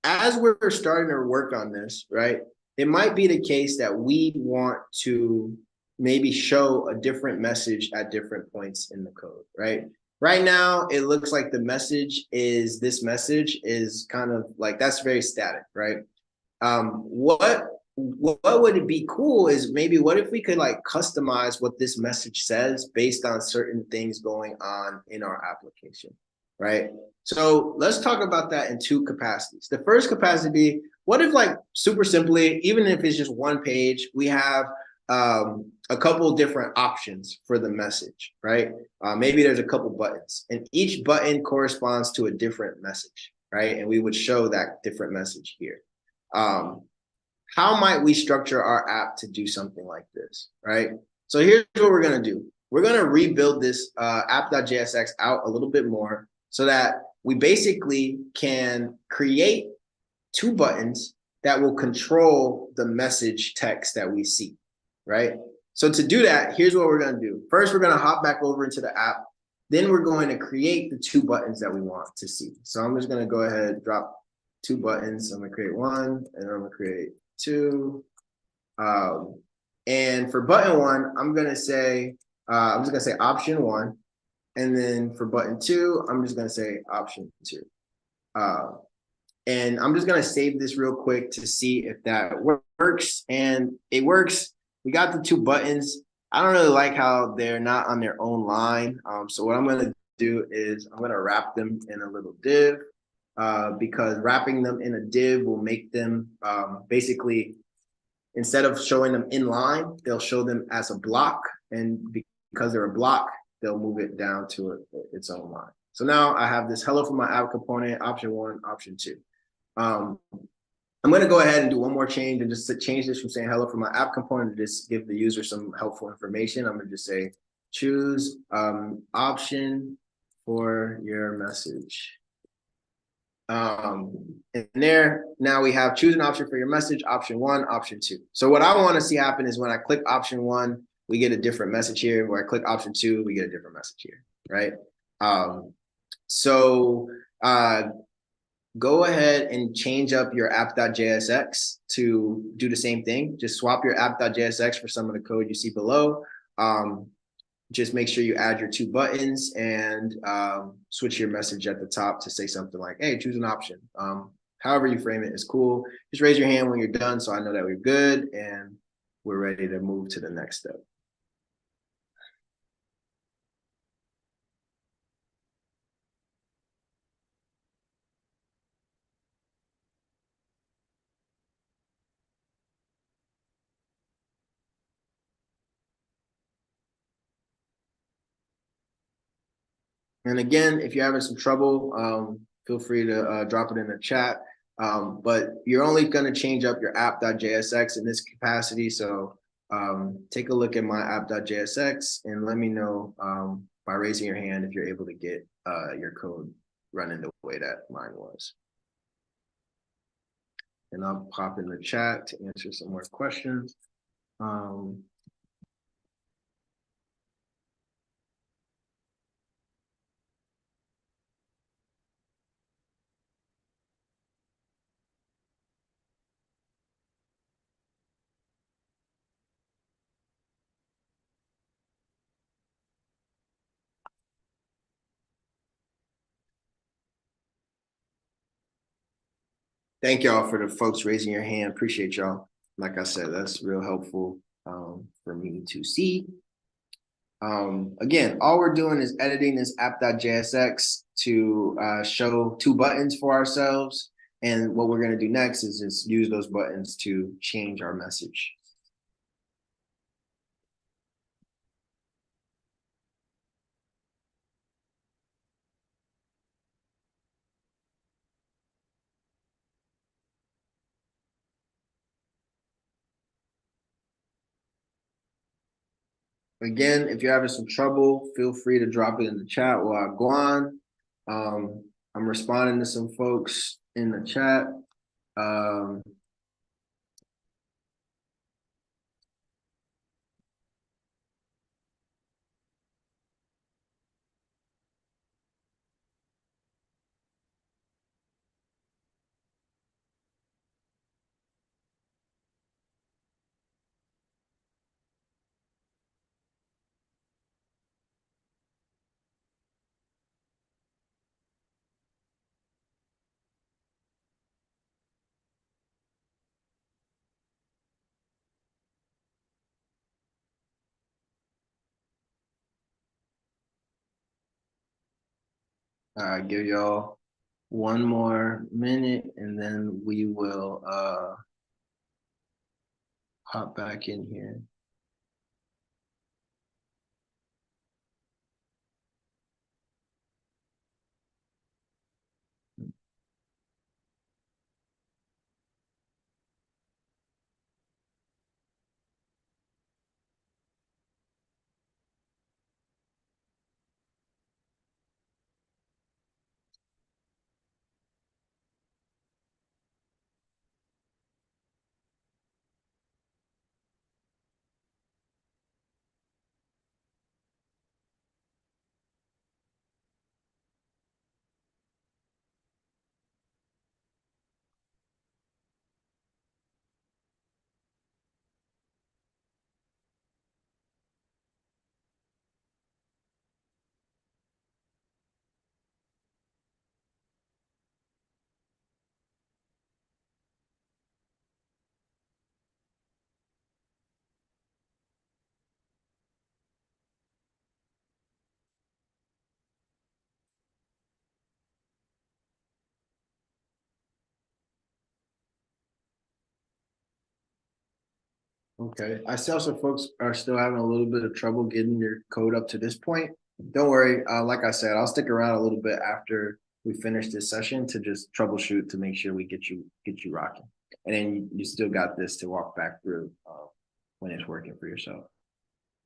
as we're starting to work on this, right, it might be the case that we want to maybe show a different message at different points in the code, right? Right now, it looks like the message is, this message is kind of like, that's very static, right? What would it be cool is, maybe what if we could like customize what this message says based on certain things going on in our application, right? So let's talk about that in two capacities. The first capacity, what if, like, super simply, even if it's just one page, we have a couple different options for the message, right? Maybe there's a couple buttons, and each button corresponds to a different message, right? And we would show that different message here. How might we structure our app to do something like this, right? So here's what we're gonna do. We're gonna rebuild this app.jsx out a little bit more so that we basically can create two buttons that will control the message text that we see, right? So to do that, here's what we're gonna do. First, we're gonna hop back over into the app. Then we're going to create the two buttons that we want to see. So I'm just gonna go ahead and drop two buttons. I'm gonna create one, and I'm gonna create two. And for button one, I'm just gonna say option one. And then for button two, I'm just gonna say option two. And I'm just gonna save this real quick to see if that works. And it works. We got the two buttons. I don't really like how they're not on their own line. So what I'm gonna do is I'm gonna wrap them in a little div, because wrapping them in a div will make them basically, instead of showing them in line, they'll show them as a block. And because they're a block, they'll move it down to its own line. So now I have this hello from my app component, option one, option two. I'm going to go ahead and do one more change, and just to change this from saying hello from my app component to just give the user some helpful information. I'm going to just say choose option for your message. And there, now we have choose an option for your message, option one, option two. So what I want to see happen is when I click option one, we get a different message here. Where I click option two, we get a different message here, right? Go ahead and change up your app.jsx to do the same thing. Just swap your app.jsx for some of the code you see below. Just make sure you add your two buttons and switch your message at the top to say something like, hey, choose an option. However you frame it is cool. Just raise your hand when you're done so I know that we're good and we're ready to move to the next step. And again, if you're having some trouble, feel free to drop it in the chat. But you're only going to change up your app.jsx in this capacity. So take a look at my app.jsx and let me know by raising your hand if you're able to get your code running the way that mine was. And I'll pop in the chat to answer some more questions. Thank y'all for the folks raising your hand. Appreciate y'all. Like I said, that's real helpful for me to see. Again, all we're doing is editing this app.jsx to show 2 buttons for ourselves. And what we're going to do next is just use those buttons to change our message. Again, if you're having some trouble, feel free to drop it in the chat while I go on. I'm responding to some folks in the chat. Give y'all one more minute and then we will hop back in here. Okay, I see also folks are still having a little bit of trouble getting their code up to this point. Don't worry, like I said, I'll stick around a little bit after we finish this session to just troubleshoot to make sure we get you rocking. And then you still got this to walk back through when it's working for yourself.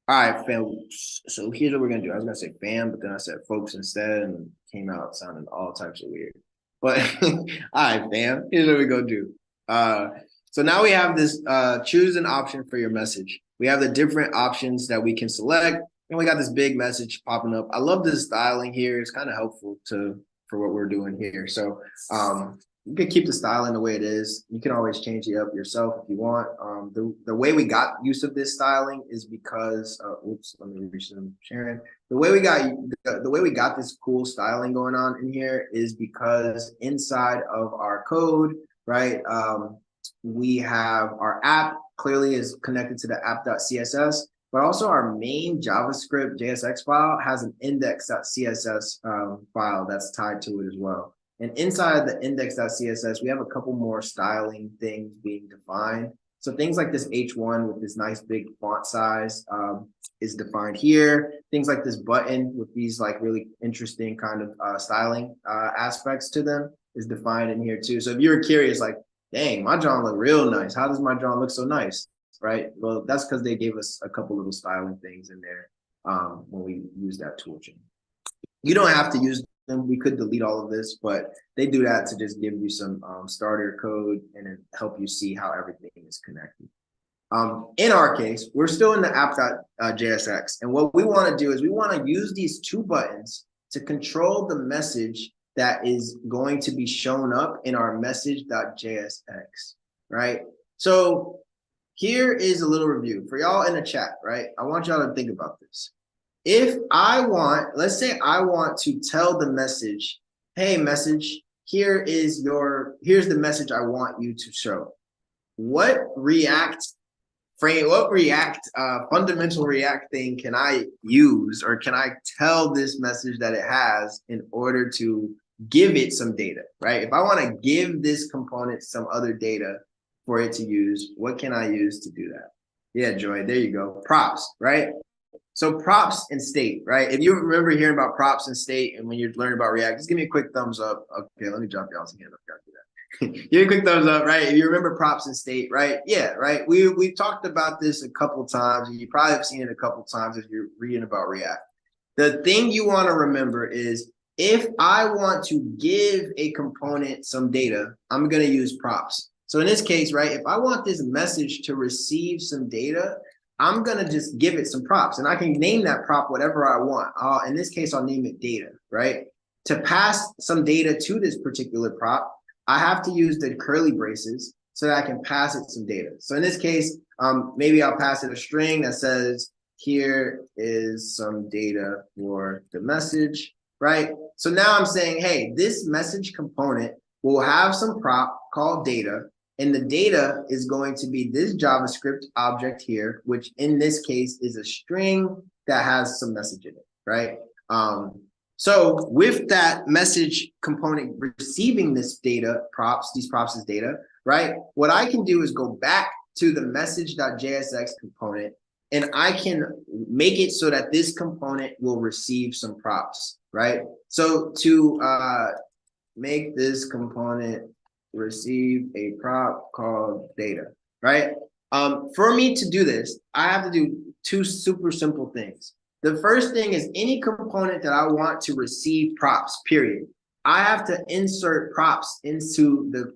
All right, fam. So here's what we're gonna do. I was gonna say fam, but then I said folks instead, and came out sounding all types of weird. But all right, fam. Here's what we're gonna do. So now we have this choose an option for your message. We have the different options that we can select, and we got this big message popping up. I love this styling here. It's kind of helpful for what we're doing here. So you can keep the styling the way it is. You can always change it up yourself if you want. The way we got use of this styling is because oops, let me reach them, Sharon. The way we got this cool styling going on in here is because inside of our code, right? We have our app clearly is connected to the app.css, but also our main JavaScript JSX file has an index.css file that's tied to it as well. And inside the index.css, we have a couple more styling things being defined. So things like this H1 with this nice big font size is defined here. Things like this button with these like really interesting kind of styling aspects to them is defined in here too. So if you're curious, like, dang, my John look real nice. How does my John look so nice? Right? Well, that's because they gave us a couple little styling things in there when we use that tool chain. You don't have to use them. We could delete all of this, but they do that to just give you some starter code and then help you see how everything is connected. In our case, we're still in the app.jsx. And what we want to do is we want to use these two buttons to control the message that is going to be shown up in our message.jsx, right? So here is a little review for y'all in the chat, right? I want y'all to think about this. If I want, let's say I want to tell the message, hey, message, here's the message I want you to show. What fundamental React thing can I use, or can I tell this message that it has in order to give it some data, right? If I want to give this component some other data for it to use, what can I use to do that? Yeah, Joy, there you go. Props, right? So props and state, right? If you remember hearing about props and state and when you're learning about React, just give me a quick thumbs up. Okay, let me drop y'all's hand up. Give me a quick thumbs up, right? If you remember props and state, right? Yeah, right. We've talked about this a couple of times, and you probably have seen it a couple of times if you're reading about React. The thing you want to remember is if I want to give a component some data, I'm going to use props. So in this case, right, if I want this message to receive some data, I'm going to just give it some props, and I can name that prop whatever I want. In this case, I'll name it data, right? To pass some data to this particular prop, I have to use the curly braces so that I can pass it some data. So in this case, maybe I'll pass it a string that says, here is some data for the message, right? So now I'm saying, hey, this message component will have some prop called data, and the data is going to be this JavaScript object here, which in this case is a string that has some message in it, right? So with that message component receiving this data, these props as data, right? What I can do is go back to the message.jsx component, and I can make it so that this component will receive some props, right? So to make this component receive a prop called data, right? For me to do this, I have to do two super simple things. The first thing is any component that I want to receive props, period, I have to insert props into the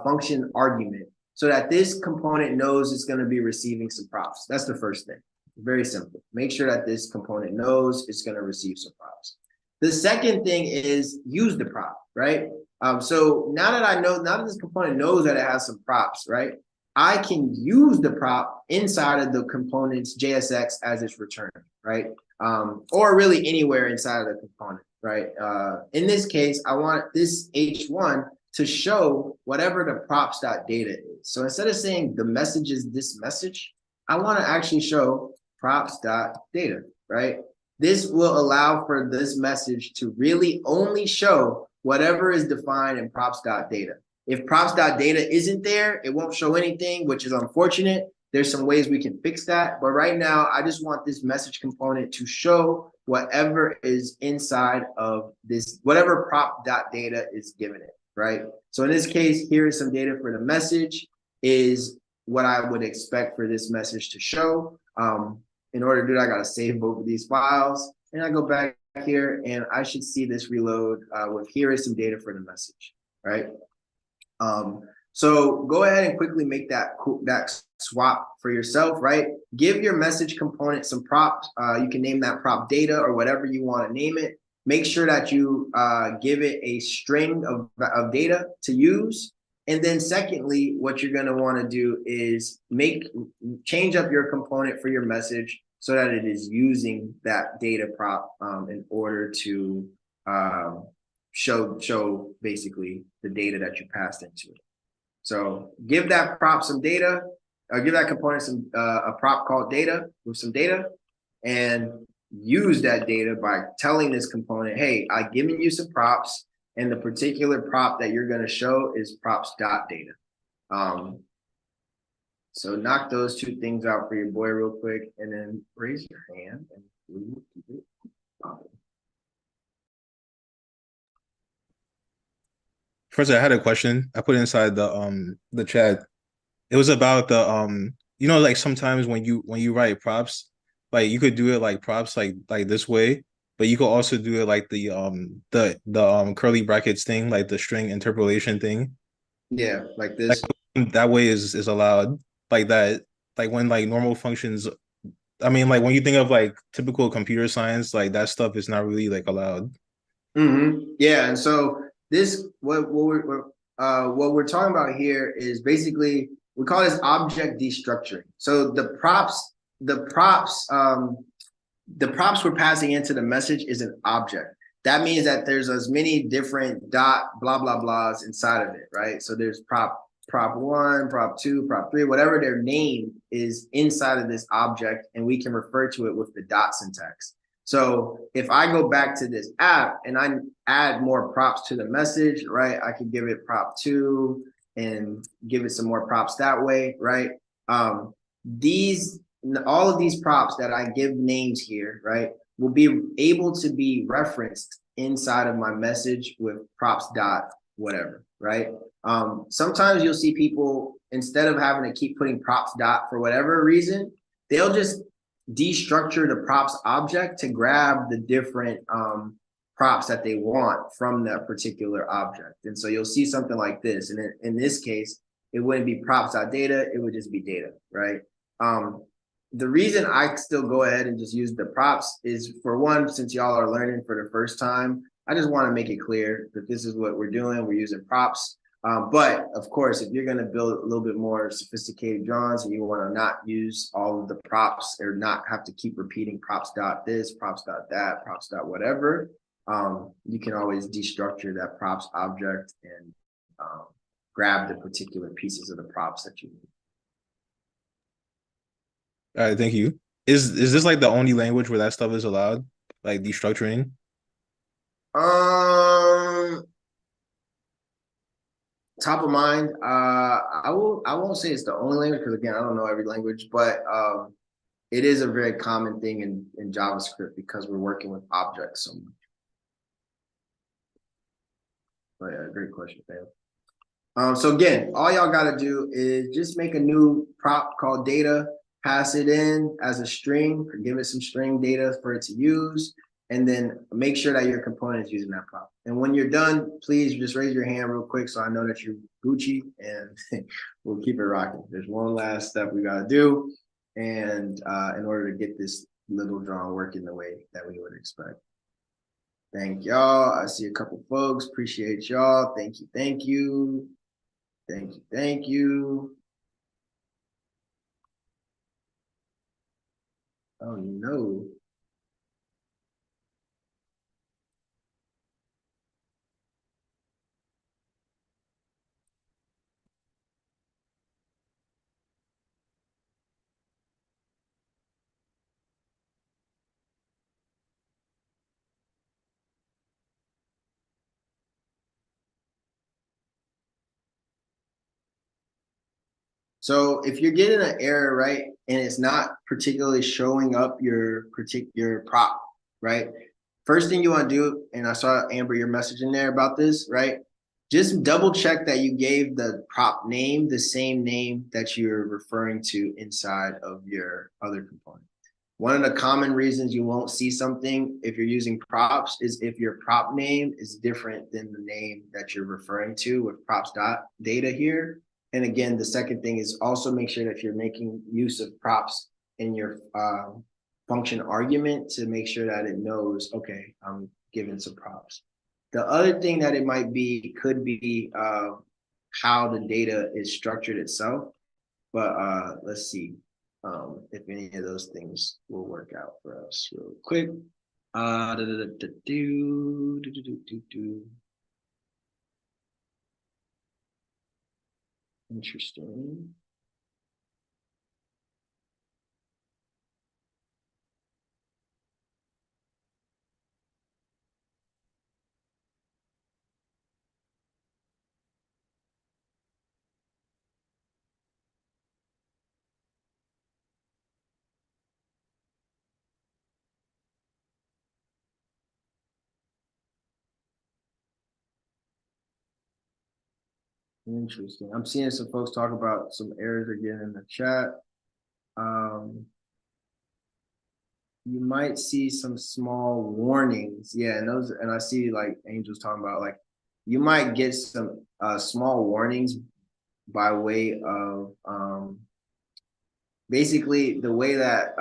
function argument so that this component knows it's going to be receiving some props. That's the first thing. Very simple. Make sure that this component knows it's going to receive some props. The second thing is use the prop, right? So now that this component knows that it has some props, right? I can use the prop inside of the component's JSX as it's returned, right? Or really anywhere inside of the component, right? In this case, I want this H1 to show whatever the props.data is. So instead of saying the message is this message, I want to actually show props.data, right? This will allow for this message to really only show whatever is defined in props.data. If props.data isn't there, it won't show anything, which is unfortunate. There's some ways we can fix that. But right now, I just want this message component to show whatever is inside of this, whatever prop.data is given it, right? So in this case, here is some data for the message is what I would expect for this message to show. In order to do that, I got to save both of these files. And I go back here and I should see this reload with here is some data for the message, right? So go ahead and quickly make that swap for yourself, right? Give your message component some props. You can name that prop data or whatever you want to name it. Make sure that you give it a string of data to use. And then secondly, what you're going to want to do is change up your component for your message so that it is using that data prop in order to show basically the data that you passed into it. So give that prop some data, or give that component some a prop called data with some data, and use that data by telling this component, hey, I've given you some props, and the particular prop that you're going to show is props.data. So knock those two things out for your boy real quick, and then raise your hand, and we will keep it popping. First, I had a question. I put inside the chat. It was about the like sometimes when you write props, like you could do it like props like this way, but you could also do it like the curly brackets thing, like the string interpolation thing. Yeah, like Like this. that way is allowed. Like that, like when like normal functions. I mean, like when you think of like typical computer science, like that stuff is not really like allowed. Yeah, and so this what we're talking about here is basically we call this object destructuring. So the props the props we're passing into the message is an object. That means that there's as many different dot blah blah blahs inside of it, right? So there's prop one, prop two, prop three, whatever their name is inside of this object, and we can refer to it with the dot syntax. So if I go back to this app and I add more props to the message, right? I could give it prop two and give it some more props that way, right? These all of these props that I give names here, right, will be able to be referenced inside of my message with props dot whatever, right? Sometimes you'll see people instead of having to keep putting props dot for whatever reason, they'll just destructure the props object to grab the different props that they want from that particular object. And so you'll see something like this. And in this case, it wouldn't be props.data, it would just be data, right? The reason I still go ahead and just use the props is for one, since y'all are learning for the first time, I just want to make it clear that this is what we're doing. We're using props. But of course, if you're going to build a little bit more sophisticated drawings and you want to not use all of the props or not have to keep repeating props dot this, props dot that, props dot whatever, you can always destructure that props object and grab the particular pieces of the props that you need. All right, thank you. Is this like the only language where that stuff is allowed? Like destructuring? Um, Top of mind, I won't say it's the only language because again I don't know every language, but it is a very common thing in JavaScript because we're working with objects so much. But yeah, great question, fam. So again, all y'all gotta do is just make a new prop called data, pass it in as a string, or give it some string data for it to use, and then make sure that your component is using that prop. And when you're done, please just raise your hand real quick so I know that you're Gucci, and we'll keep it rocking. There's one last step we gotta do, and in order to get this little drawing working the way that we would expect. Thank y'all. I see a couple folks. Appreciate y'all. Thank you. Thank you. Thank you. Thank you. Oh no. So if you're getting an error, right, and it's not particularly showing up your particular prop, right? First thing you want to do, and I saw Amber your message in there about this, right? Just double check that you gave the prop name the same name that you're referring to inside of your other component. One of the common reasons you won't see something if you're using props is if your prop name is different than the name that you're referring to with props dot data here. And again, the second thing is also make sure that you're making use of props in your function argument to make sure that it knows, okay, I'm giving some props. The other thing that it might be could be how the data is structured itself. But let's see if any of those things will work out for us real quick. Interesting. Interesting. I'm seeing some folks talk about some errors again in the chat. Um, you might see some small warnings. Yeah, and those, and I see like Angel's talking about like you might get some small warnings by way of basically the way that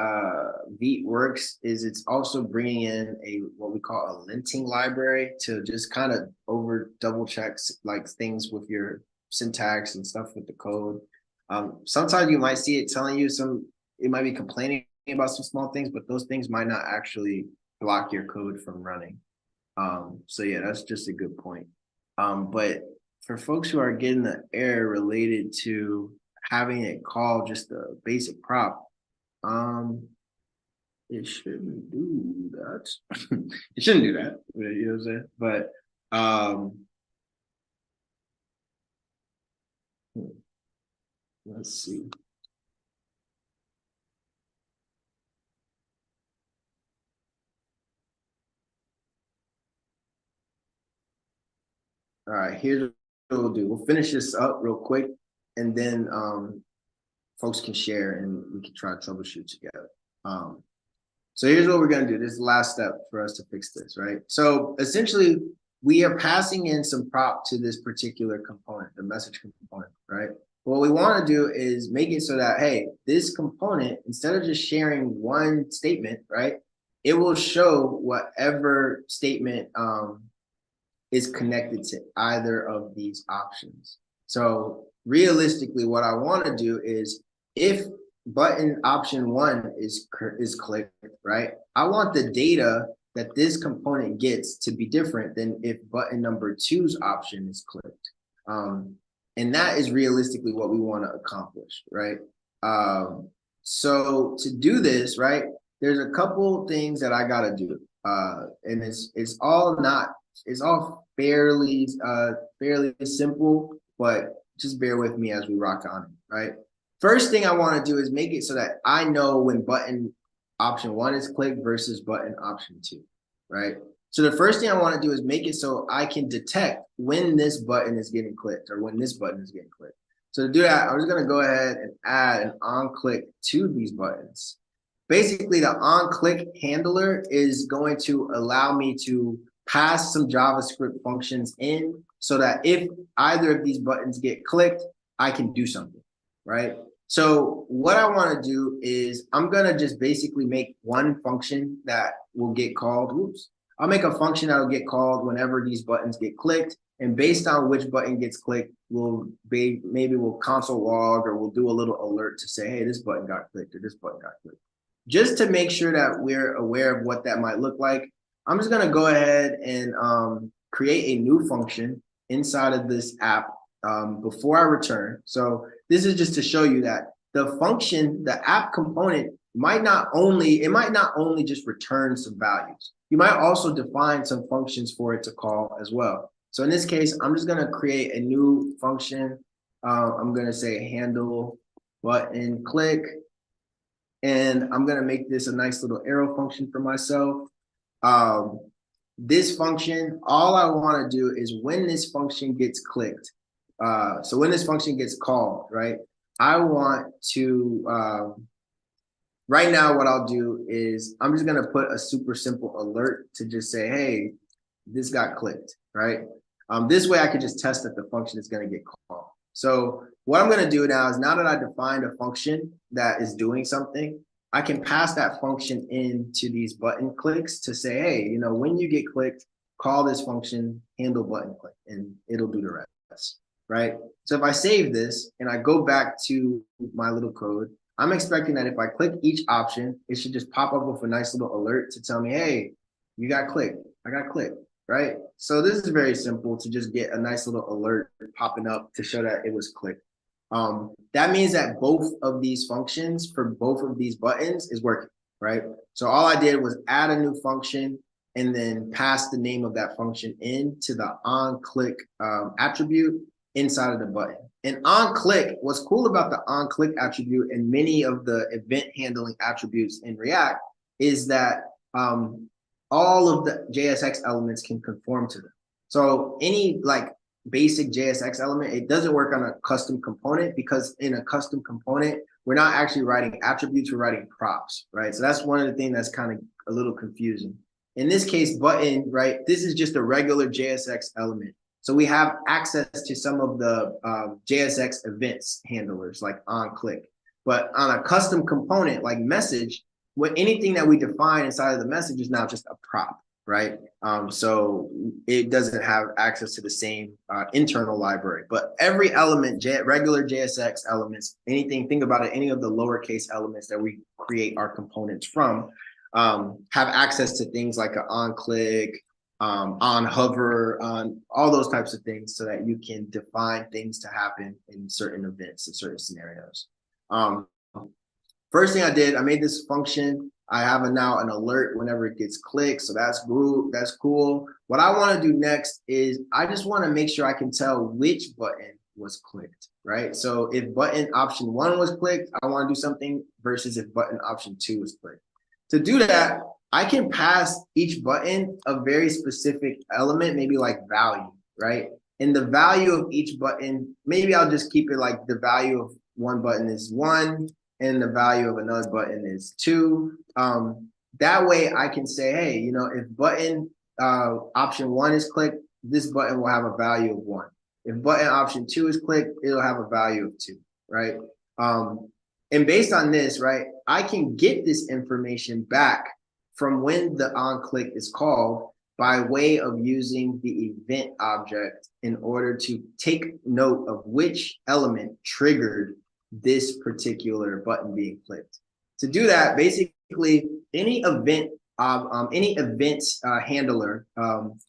Vite works is it's also bringing in a what we call a linting library to just kind of over double check like things with your syntax and stuff with the code. Sometimes you might see it telling you it might be complaining about some small things, but those things might not actually block your code from running. So yeah, that's just a good point. But for folks who are getting the error related to having it call just a basic prop, it shouldn't do that. It shouldn't do that, you know what I'm saying? But let's see. All right, here's what we'll do. We'll finish this up real quick, and then folks can share and we can try to troubleshoot together. So here's what we're going to do. This is the last step for us to fix this, right? So essentially, we are passing in some prop to this particular component, the message component, right? What we want to do is make it so that, hey, this component, instead of just sharing one statement, right, it will show whatever statement is connected to either of these options. So realistically, what I want to do is if button option 1 is clicked, right? I want the data that this component gets to be different than if button number 2's option is clicked. And that is realistically what we want to accomplish, right? So to do this, right, there's a couple things that I got to do. And it's all fairly simple, but just bear with me as we rock on it, right? First thing I want to do is make it so that I know when button option 1 is clicked versus button option 2, right? So the first thing I want to do is make it so I can detect when this button is getting clicked or when this button is getting clicked. So to do that, I'm just going to go ahead and add an on click to these buttons. Basically, the on click handler is going to allow me to pass some JavaScript functions in so that if either of these buttons get clicked, I can do something, right? So what I want to do is I'm going to just basically make one function that will get called. Oops. I'll make a function that will get called whenever these buttons get clicked. And based on which button gets clicked, maybe we'll console log or we'll do a little alert to say, hey, this button got clicked or this button got clicked. Just to make sure that we're aware of what that might look like, I'm just going to go ahead and create a new function inside of this app before I return. So this is just to show you that the function, the app component might not only just return some values. You might also define some functions for it to call as well. So in this case, I'm just going to create a new function. I'm going to say handle button click. And I'm going to make this a nice little arrow function for myself. This function, all I want to do is when this function gets clicked, so when this function gets called, right, I want to, right now what I'll do is I'm just going to put a super simple alert to just say, hey, this got clicked, right? This way I could just test that the function is going to get called. So what I'm going to do now is now that I defined a function that is doing something, I can pass that function into these button clicks to say, hey, you know, when you get clicked, call this function handle button click, and it'll do the rest, right? So if I save this and I go back to my little code, I'm expecting that if I click each option, it should just pop up with a nice little alert to tell me, hey, you got clicked, I got clicked, right? So this is very simple to just get a nice little alert popping up to show that it was clicked. That means that both of these functions for both of these buttons is working, right? So all I did was add a new function and then pass the name of that function into the on-click attribute inside of the button. And on-click, what's cool about the on-click attribute and many of the event handling attributes in React is that all of the JSX elements can conform to them. So any like basic JSX element. It doesn't work on a custom component because in a custom component, we're not actually writing attributes, we're writing props, right? So that's one of the things that's kind of a little confusing. In this case, button, right? This is just a regular JSX element. So we have access to some of the JSX events handlers like on click. But on a custom component like message, anything that we define inside of the message is now just a prop, right? So it doesn't have access to the same internal library. But every element, regular JSX elements, anything, think about it, any of the lowercase elements that we create our components from have access to things like an on click, on hover, on all those types of things so that you can define things to happen in certain events, in certain scenarios. First thing I did, I made this function. I have now an alert whenever it gets clicked. So that's cool. What I want to do next is I just want to make sure I can tell which button was clicked, right? So if button option 1 was clicked, I want to do something versus if button option 2 was clicked. To do that, I can pass each button a very specific element, maybe like value, right? And the value of each button, maybe I'll just keep it like the value of one button is 1 and the value of another button is 2. That way I can say, hey, you know, if button option 1 is clicked, this button will have a value of 1. If button option 2 is clicked, it'll have a value of 2, right? And based on this, right, I can get this information back from when the on click is called by way of using the event object in order to take note of which element triggered this particular button being clicked. To do that, basically any event handler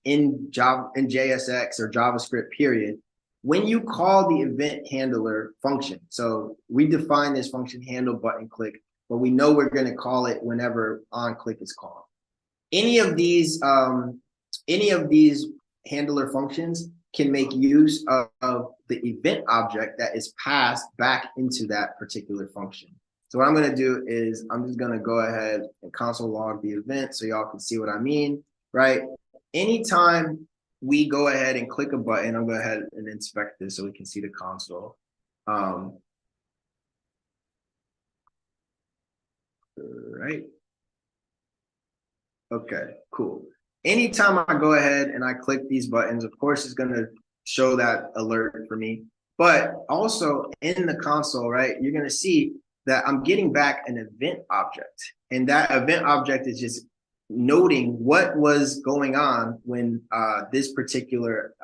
in JSX or JavaScript period, when you call the event handler function, so we define this function handle button click, but we know we're going to call it whenever on click is called. Any of these handler functions can make use of the event object that is passed back into that particular function. So what I'm going to do is I'm just going to go ahead and console log the event so y'all can see what I mean, right? Anytime we go ahead and click a button, I'm going to go ahead and inspect this so we can see the console. Right. Okay, cool. Anytime I go ahead and I click these buttons, of course, it's going to show that alert for me. But also in the console, right, you're going to see that I'm getting back an event object. And that event object is just noting what was going on when that particular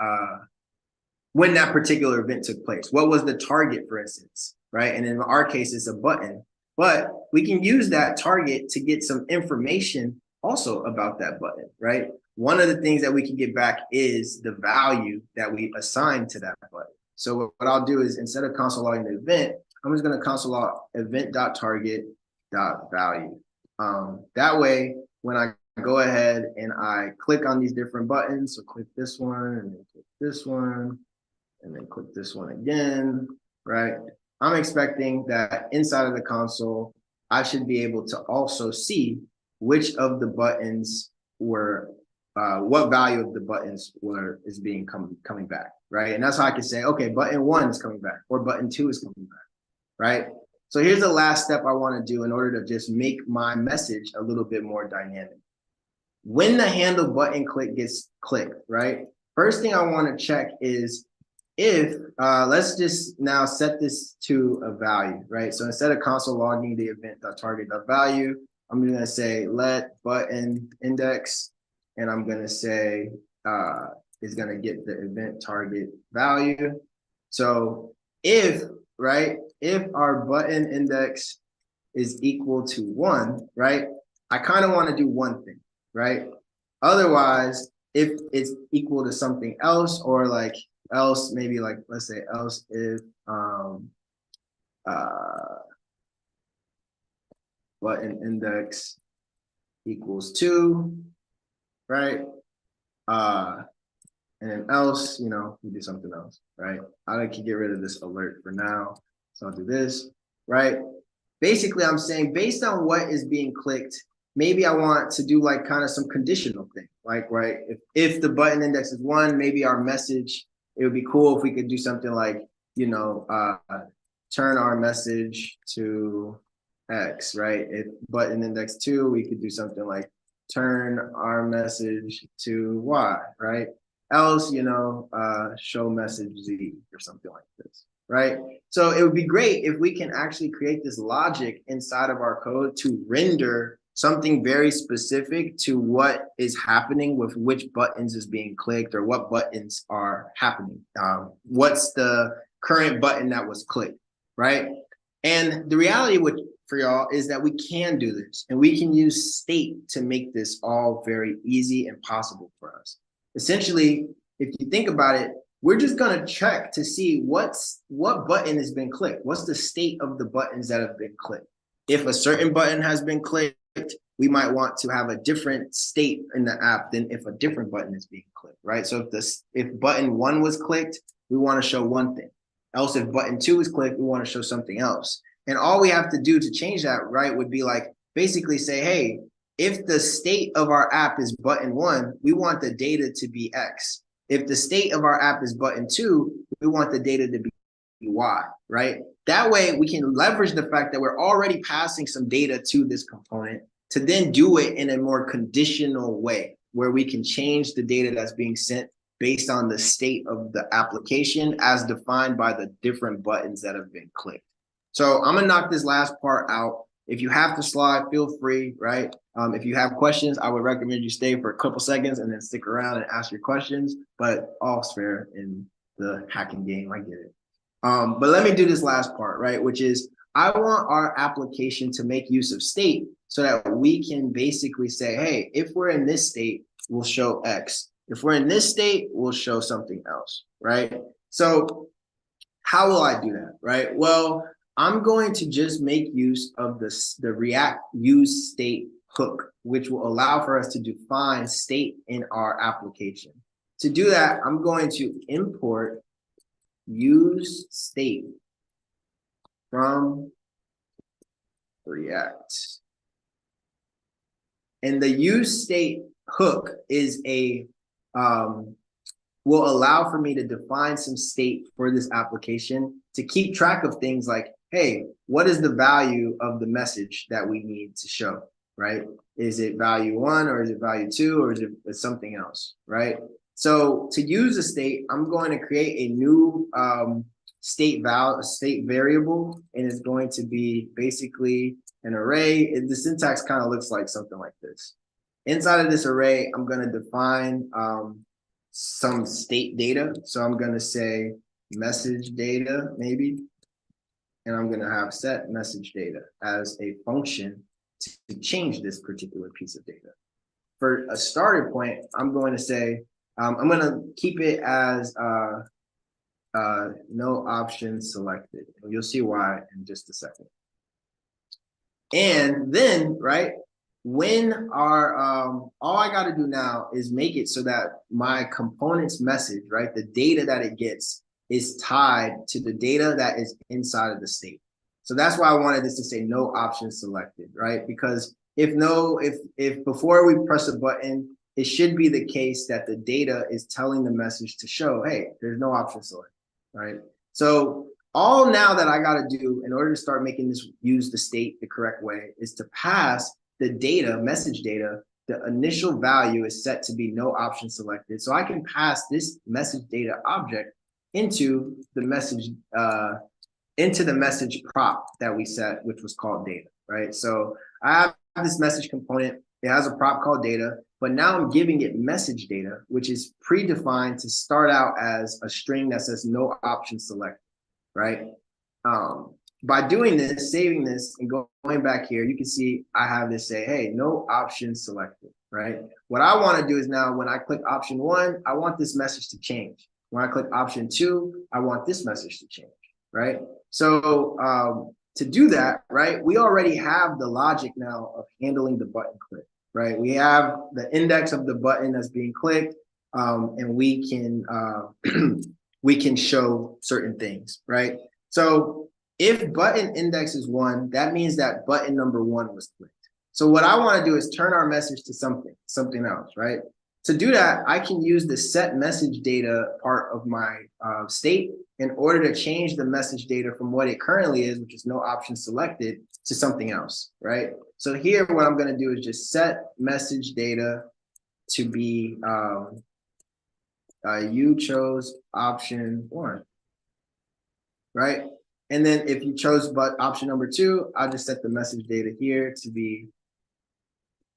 event took place. What was the target, for instance, right? And in our case, it's a button. But we can use that target to get some information also about that button, right? One of the things that we can get back is the value that we assigned to that button. So what I'll do is instead of console logging the event, I'm just going to console log event.target.value. That way, when I go ahead and I click on these different buttons, so click this one and then click this one and then click this one again, right? I'm expecting that inside of the console, I should be able to also see which of the buttons were, what value of the buttons is being coming back, right? And that's how I can say, okay, button 1 is coming back or button 2 is coming back, right? So here's the last step I want to do in order to just make my message a little bit more dynamic. When the handle button click gets clicked, right? First thing I want to check is if, let's just now set this to a value, right? So instead of console logging the event.target.value, I'm going to say let button index, and I'm going to say is going to get the event target value. So if, right, if our button index is equal to 1, right, I kind of want to do one thing, right? Otherwise, if it's equal to something else or like else, maybe like, let's say else if button index equals 2, right? And then else, you know, we do something else, right? I can get rid of this alert for now. So I'll do this, right? Basically, I'm saying based on what is being clicked, maybe I want to do like kind of some conditional thing, like, right? If the button index is 1, maybe our message it would be cool if we could do something like, turn our message to X, right? If button index 2, we could do something like turn our message to Y, right? Else, show message Z or something like this, right? So it would be great if we can actually create this logic inside of our code to render something very specific to what is happening with which buttons is being clicked or what buttons are happening. What's the current button that was clicked, right? And the reality for y'all is that we can do this, and we can use state to make this all very easy and possible for us. Essentially, if you think about it, we're just going to check to see what button has been clicked. What's the state of the buttons that have been clicked? If a certain button has been clicked, we might want to have a different state in the app than if a different button is being clicked, right? So if button 1 was clicked, we want to show one thing. Else, if button 2 is clicked, we want to show something else. And all we have to do to change that, right, would be like basically say, hey, if the state of our app is button 1, we want the data to be X. If the state of our app is button 2, we want the data to be Y, right? That way we can leverage the fact that we're already passing some data to this component to then do it in a more conditional way where we can change the data that's being sent based on the state of the application as defined by the different buttons that have been clicked. So I'm gonna knock this last part out. If you have to slide, feel free, right? If you have questions, I would recommend you stay for a couple seconds and then stick around and ask your questions, but all's fair in the hacking game, I get it. But let me do this last part, right? Which is I want our application to make use of state so that we can basically say, hey, if we're in this state, we'll show X. If we're in this state, we'll show something else, right? So how will I do that, right? Well, I'm going to just make use of the React use state hook, which will allow for us to define state in our application. To do that, I'm going to import use state from React. And the use state hook is will allow for me to define some state for this application to keep track of things like, hey, what is the value of the message that we need to show, right? Is it value 1 or is it value 2 or is it something else, right? So to use a state, I'm going to create a new state variable, and it's going to be basically an array. The syntax kind of looks like something like this. Inside of this array, I'm going to define some state data. So I'm going to say message data, maybe, and I'm going to have set message data as a function to change this particular piece of data. For a starter point, I'm going to say, I'm going to keep it as no option selected. And you'll see why in just a second. And then, right, when our, all I got to do now is make it so that my component's message, right, the data that it gets is tied to the data that is inside of the state. So that's why I wanted this to say no option selected, right? Because if before we press a button, it should be the case that the data is telling the message to show, hey, there's no option selected, right? So all now that I got to do in order to start making this use the state the correct way is to pass the data, message data, the initial value is set to be no option selected. So I can pass this message data object into the message prop that we set, which was called data, right? So I have this message component. It has a prop called data, but now I'm giving it message data, which is predefined to start out as a string that says no option selected, right? By doing this, saving this, and going back here, you can see I have this say, hey, no option selected, right? What I want to do is now when I click option 1, I want this message to change. When I click option 2, I want this message to change, right? So to do that, right, we already have the logic now of handling the button click, right? We have the index of the button that's being clicked, and we can show certain things, right? So if button index is 1, that means that button number 1 was clicked. So what I want to do is turn our message to something else, right? to do that, I can use the set message data part of my state in order to change the message data from what it currently is, which is no option selected, to something else, right? So here, what I'm going to do is just set message data to be you chose option 1, right? And then if you chose but option number 2, I'll just set the message data here to be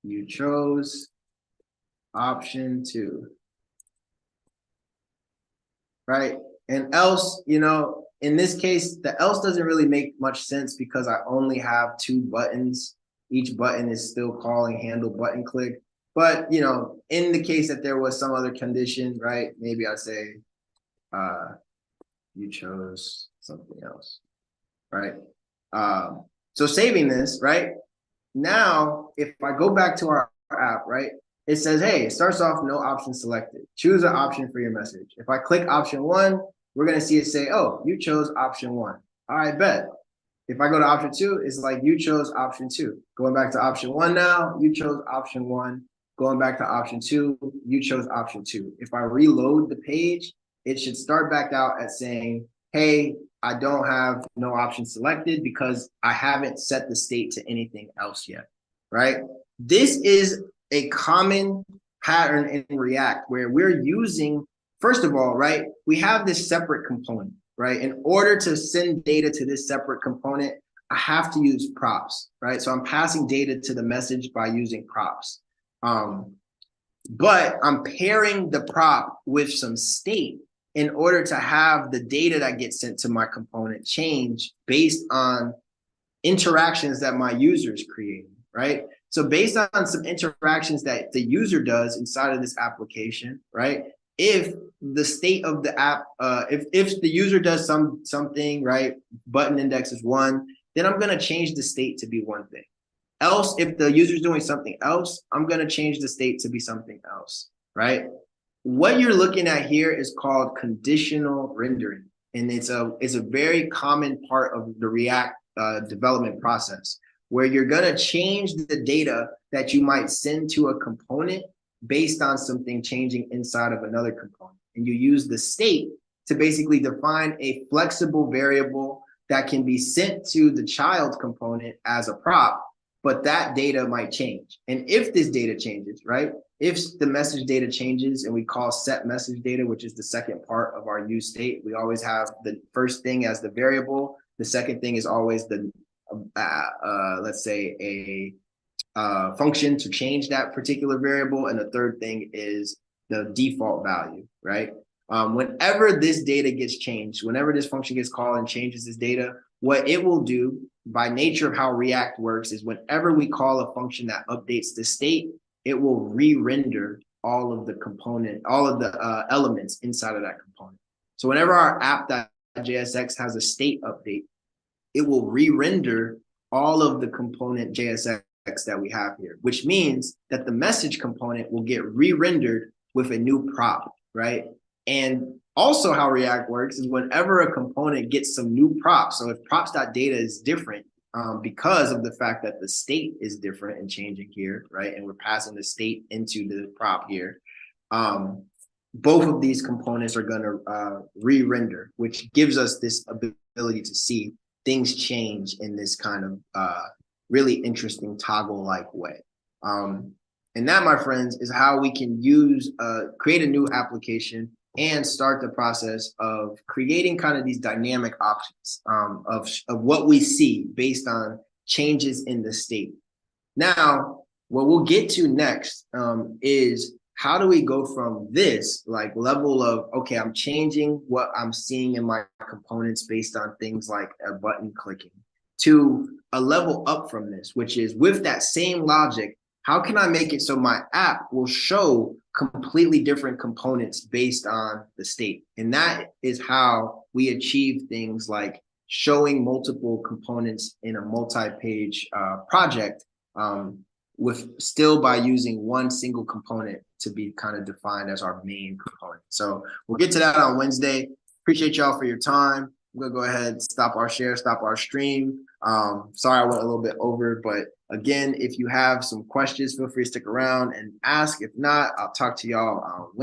you chose option 2, right? And else, in this case, the else doesn't really make much sense because I only have 2 buttons. Each button is still calling handle button click. But, in the case that there was some other condition, right? Maybe I say, you chose something else, right? So saving this, right? Now, if I go back to our app, right? It says, hey, it starts off no option selected. Choose an option for your message. If I click option 1, we're going to see it say, oh, you chose option 1. All right, bet. If I go to option 2, it's like you chose option 2. Going back to option 1 now, you chose option 1. Going back to option 2, you chose option 2. If I reload the page, it should start back out at saying, hey, I don't have no option selected because I haven't set the state to anything else yet, right? This is a common pattern in React where we're using, first of all, right, we have this separate component, right? In order to send data to this separate component, I have to use props, right? So I'm passing data to the message by using props. But I'm pairing the prop with some state in order to have the data that gets sent to my component change based on interactions that my user is creating, right? So based on some interactions that the user does inside of this application, right? If the state of the app, if the user does something, right? Button index is 1, then I'm going to change the state to be one thing. Else, if the user's doing something else, I'm going to change the state to be something else, right? What you're looking at here is called conditional rendering. And it's a very common part of the React development process, where you're going to change the data that you might send to a component based on something changing inside of another component. And you use the state to basically define a flexible variable that can be sent to the child component as a prop, but that data might change. And if this data changes, right? If the message data changes and we call set message data, which is the second part of our use state, we always have the first thing as the variable. The second thing is always the, let's say, a function to change that particular variable. And the third thing is the default value, right? Whenever this data gets changed, whenever this function gets called and changes this data, what it will do by nature of how React works is whenever we call a function that updates the state, it will re-render all of the component, all of the elements inside of that component. So whenever our app.jsx has a state update, it will re-render all of the component JSX that we have here, which means that the message component will get re-rendered with a new prop, right? And also how React works is whenever a component gets some new props, so if props.data is different because of the fact that the state is different and changing here, right? And we're passing the state into the prop here. Both of these components are going to re-render, which gives us this ability to see things change in this kind of really interesting toggle-like way. And that, my friends, is how we can create a new application and start the process of creating kind of these dynamic options of what we see based on changes in the state. Now, what we'll get to next is how do we go from this like level of, okay, I'm changing what I'm seeing in my components based on things like a button clicking, to a level up from this, which is with that same logic, how can I make it so my app will show completely different components based on the state? And that is how we achieve things like showing multiple components in a multi-page project with still by using one single component to be kind of defined as our main component. So we'll get to that on Wednesday. Appreciate y'all for your time. I'm gonna go ahead and stop our share, stop our stream. Sorry I went a little bit over, but again, if you have some questions, feel free to stick around and ask. If not, I'll talk to y'all Wednesday.